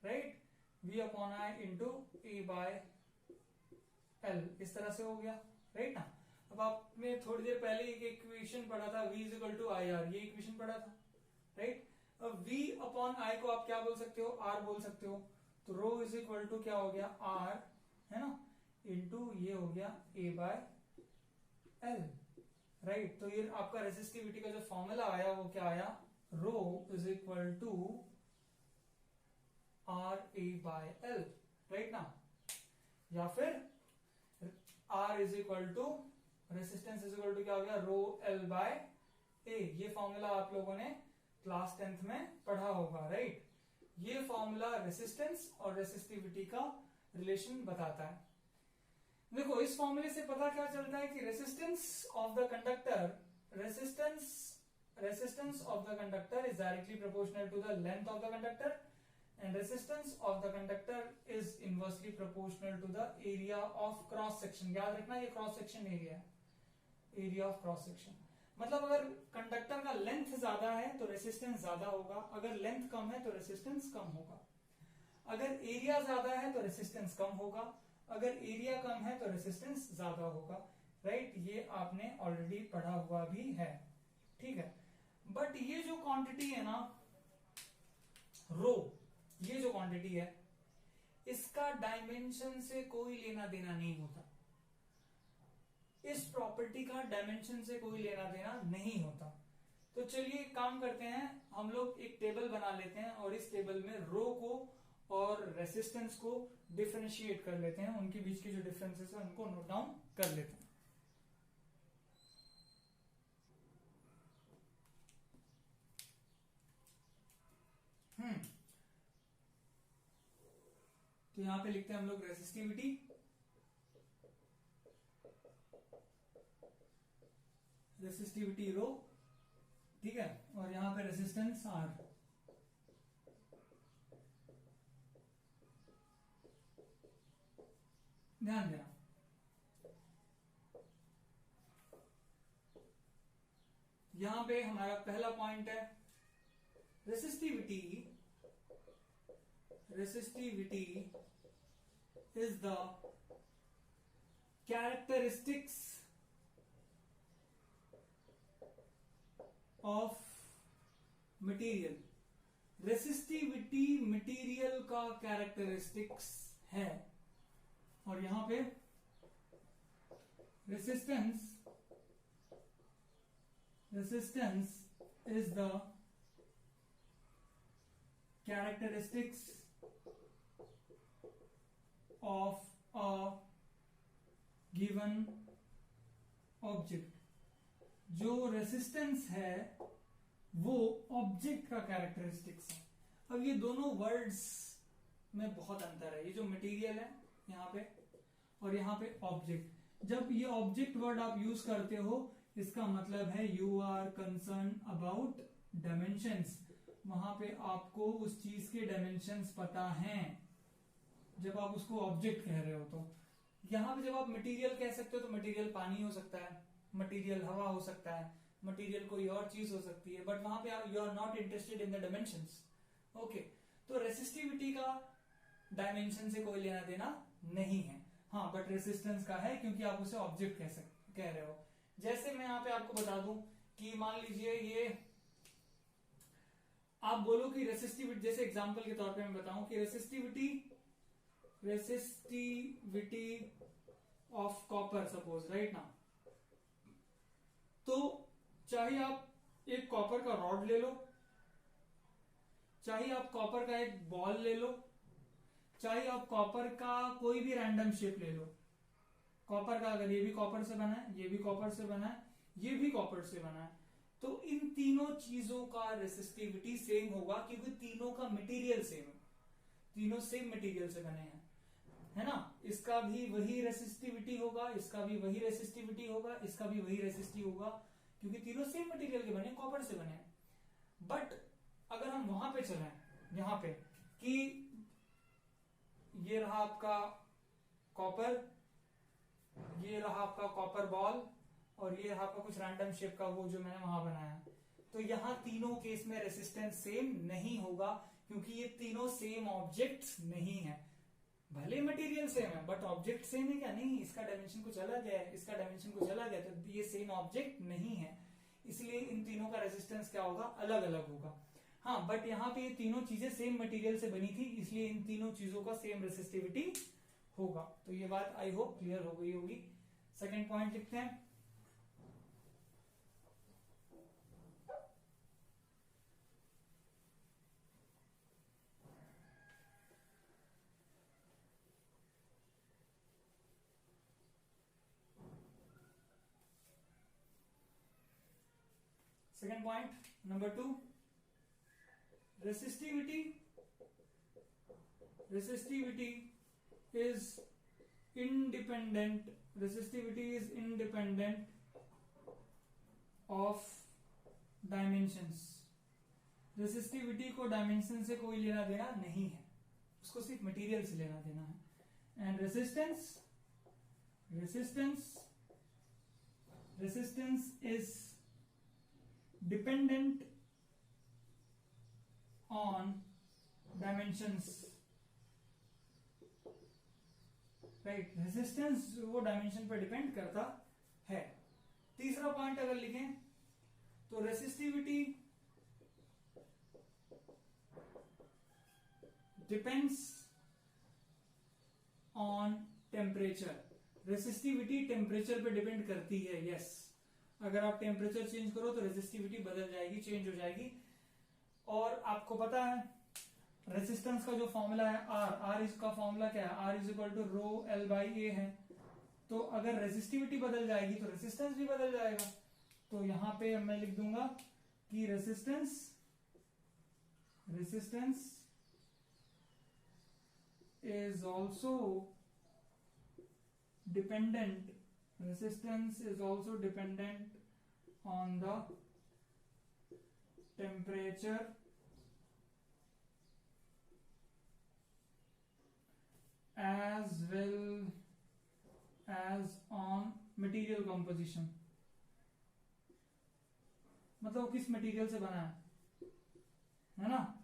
Speaker 1: right, V upon I into A by L, इस तरह से हो गया, राइट ना। अब आपने थोड़ी देर पहले एक इक्वेशन पढ़ा था, V is equal to I R, ये इक्वेशन पढ़ा था, राइट। अब V अपॉन आई को आप क्या बोल सकते हो, R बोल सकते हो। तो रो इज इक्वल टू क्या हो गया, R, है ना, इंटू ये हो गया A बाय एल, राइट। तो ये आपका रेसिस्टिविटी का जो फॉर्मूला आया वो क्या आया, rho is equal to R A by L, right ना। या फिर R is equal to resistance is equal to क्या हो गया, रो एल बाय ए। ये फॉर्मूला आप लोगों ने क्लास 10th में पढ़ा होगा, राइट। ये फॉर्मूला रेसिस्टेंस और रेसिस्टिविटी का रिलेशन बताता है। देखो इस फॉर्मूले से पता क्या चलता है कि resistance of the conductor, resistance of the conductor is directly proportional to the length of the conductor and resistance of the conductor is inversely proportional to the area of cross section. याद रखना ये क्रॉस सेक्शन एरिया है, एरिया ऑफ क्रॉस सेक्शन। मतलब अगर कंडक्टर का लेंथ ज्यादा है तो रेसिस्टेंस ज्यादा होगा, अगर लेंथ कम है तो रेसिस्टेंस कम होगा। अगर एरिया ज्यादा है तो रेसिस्टेंस कम होगा, अगर एरिया कम है तो रेसिस्टेंस ज्यादा होगा। राइट, ये आपने ऑलरेडी पढ़ा हुआ भी है, ठीक है। बट ये जो क्वांटिटी है ना रो, ये जो क्वांटिटी है इसका डायमेंशन से कोई लेना देना नहीं होता, इस प्रॉपर्टी का डायमेंशन से कोई लेना देना नहीं होता। तो चलिए एक काम करते हैं, हम लोग एक टेबल बना लेते हैं और इस टेबल में रो को और रेसिस्टेंस को डिफरेंशिएट कर लेते हैं, उनके बीच के जो डिफरेंसेस है उनको नोट डाउन कर लेते हैं। तो यहां पे लिखते हैं हम लोग रेसिस्टिविटी, रेसिस्टिविटी रो, ठीक है, और यहां पे रेसिस्टेंस आर। ध्यान देना, यहां पे हमारा पहला पॉइंट है resistivity, resistivity is the characteristics of material। Resistivity material का कैरेक्टरिस्टिक्स है, और यहां पे resistance, resistance is the characteristics of a given object। जो रेसिस्टेंस है वो ऑब्जेक्ट का कैरेक्टरिस्टिक्स है। अब ये दोनों वर्ड्स में बहुत अंतर है, ये जो मटेरियल है यहाँ पे और यहाँ पे ऑब्जेक्ट। जब ये ऑब्जेक्ट वर्ड आप यूज करते हो इसका मतलब है you are concern about dimensions, वहां पे आपको उस चीज के डायमेंशंस पता हैं जब आप उसको ऑब्जेक्ट कह रहे हो। तो यहां पे जब आप मटेरियल कह सकते हो तो मटेरियल पानी हो सकता है, मटेरियल हवा हो सकता है, मटेरियल कोई और चीज हो सकती है, बट वहां पे you are not interested in the dimensions. Okay, तो रेसिस्टिविटी का डायमेंशन से कोई लेना देना नहीं है, हाँ, बट रेसिस्टेंस का है क्योंकि आप उसे ऑब्जेक्ट कह रहे हो। जैसे मैं यहाँ पे आपको बता दूं कि मान लीजिए ये आप बोलो कि रेसिस्टिविटी, जैसे एग्जांपल के तौर पे मैं बताऊं कि resistivity of copper suppose, right ना। तो चाहे आप एक कॉपर का रॉड ले लो, चाहे आप कॉपर का एक बॉल ले लो, चाहे आप कॉपर का कोई भी रैंडम शेप ले लो, कॉपर का अगर ये भी कॉपर से बना है, ये भी कॉपर से बना है, ये भी कॉपर से बना है, तो इन तीनों चीजों का रेसिस्टिविटी सेम होगा क्योंकि तीनों का मटेरियल सेम है, तीनों सेम मटेरियल से बने हैं, है ना। इसका भी वही रेसिस्टिविटी होगा, इसका भी वही रेसिस्टिविटी होगा, इसका भी वही रेसिस्टिव होगा क्योंकि तीनों सेम मटेरियल के बने, कॉपर से बने हैं। बट अगर हम वहां पे चलें, यहां पे कि ये रहा आपका कॉपर, ये रहा आपका कॉपर बॉल और ये रहा आपका कुछ रैंडम शेप का वो जो मैंने वहां बनाया, तो यहां तीनों केस में रेसिस्टेंस सेम नहीं होगा क्योंकि ये तीनों सेम ऑब्जेक्ट्स नहीं है। भले मटेरियल सेम है बट ऑब्जेक्ट सेम है क्या? नहीं, इसका डायमेंशन कुछ अलग है, इसका डायमेंशन कुछ अलग है, तो ये सेम ऑब्जेक्ट नहीं है, इसलिए इन तीनों का रेसिस्टेंस क्या होगा? अलग अलग होगा। हाँ, बट यहाँ पे ये तीनों चीजें सेम मटेरियल से बनी थी इसलिए इन तीनों चीजों का सेम रेसिस्टिविटी होगा। तो ये बात आई होप क्लियर हो गई होगी। सेकेंड पॉइंट लिखते हैं, second point number 2, resistivity is independent of dimensions। Resistivity को डायमेंशन से कोई लेना देना नहीं है, उसको सिर्फ मटेरियल से लेना देना है। And resistance is dependent on dimensions, right. Resistance वो डायमेंशन पर डिपेंड करता है। तीसरा पॉइंट अगर लिखें तो resistivity depends on temperature. Resistivity temperature पे डिपेंड करती है, यस। अगर आप टेम्परेचर चेंज करो तो रेसिस्टिविटी बदल जाएगी, चेंज हो जाएगी। और आपको पता है रेसिस्टेंस का जो फॉर्मूला है आर इसका फॉर्मूला क्या है, R is equal to rho L by A है। तो अगर रेसिस्टिविटी बदल जाएगी तो रेसिस्टेंस भी बदल जाएगा। तो यहां पे मैं लिख दूंगा कि resistance is also dependent on the temperature as well as on material composition। मतलब किस मटेरियल से बना है ना।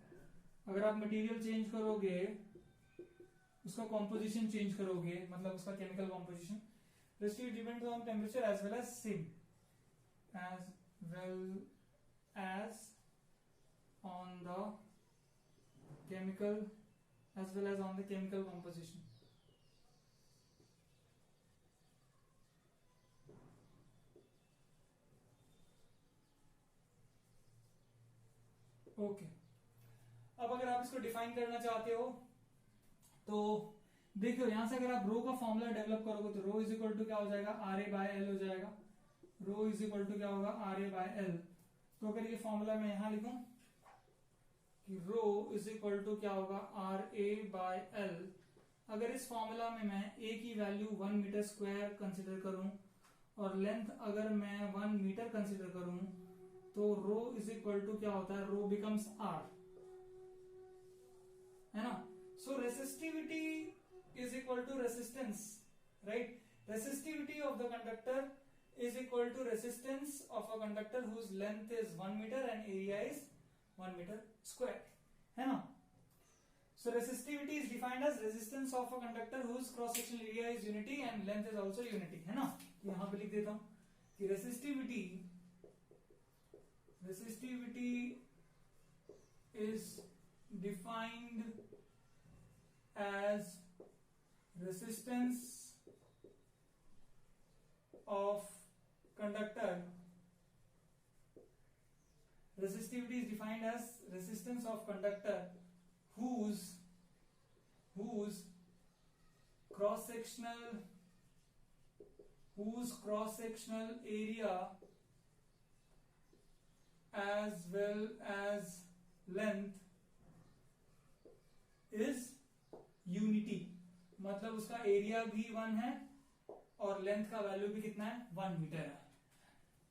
Speaker 1: अगर आप मटेरियल चेंज करोगे, उसका कॉम्पोजिशन चेंज करोगे, मतलब उसका chemical composition, resistivity depends on temperature as well as on the chemical composition. Okay, अब अगर आप इसको डिफाइन करना चाहते हो तो देखियो यहां से अगर आप रो का फॉर्मूला डेवलप करोगे तो रो इज इक्वल टू क्या हो जाएगा, आर ए बाय एल हो जाएगा। रो इज इक्वल टू क्या होगा, आर ए बाय एल। तो अगर ये फॉर्मूला मैं यहां लिखूं कि रो इज इक्वल टू क्या होगा, आर ए बाय एल। अगर इस फॉर्मूला में मैं ए की वैल्यू 1 मीटर स्क्वायर कंसिडर करूं और लेंथ अगर मैं 1 मीटर कंसिडर करूं तो रो इज इक्वल टू क्या होता है, रो बिकम्स आर, है ना। So resistivity is equal to resistance, right? Resistivity of the conductor is equal to resistance of a conductor whose length is 1 meter and area is 1 meter square, है ना। So resistivity is defined as resistance of a conductor whose cross sectional area is unity and length is also unity, है ना। यहां पे लिख देता हूं कि resistivity is defined as resistance of conductor. Resistivity is defined as resistance of conductor whose cross sectional area as well as length is unity. मतलब उसका एरिया भी 1 है और लेंथ का वैल्यू भी कितना है, 1 मीटर है।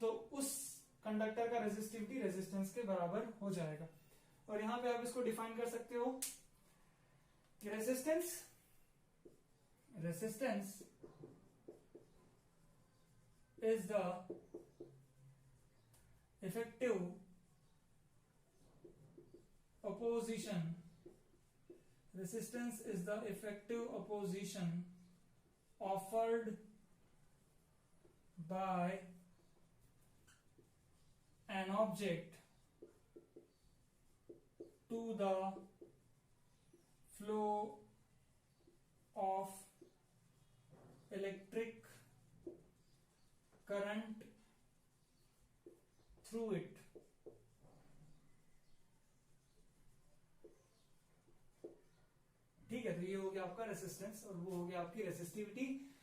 Speaker 1: तो उस कंडक्टर का रेसिस्टिविटी रेजिस्टेंस के बराबर हो जाएगा। और यहां पे आप इसको डिफाइन कर सकते हो कि resistance is the effective opposition. Resistance is the effective opposition offered by an object to the flow of electric current through it. ठीक है, तो ये हो गया आपका रेसिस्टेंस और वो हो गया आपकी रेसिस्टिविटी।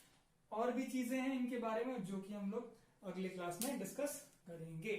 Speaker 1: और भी चीजें हैं इनके बारे में जो कि हम लोग अगली क्लास में डिस्कस करेंगे।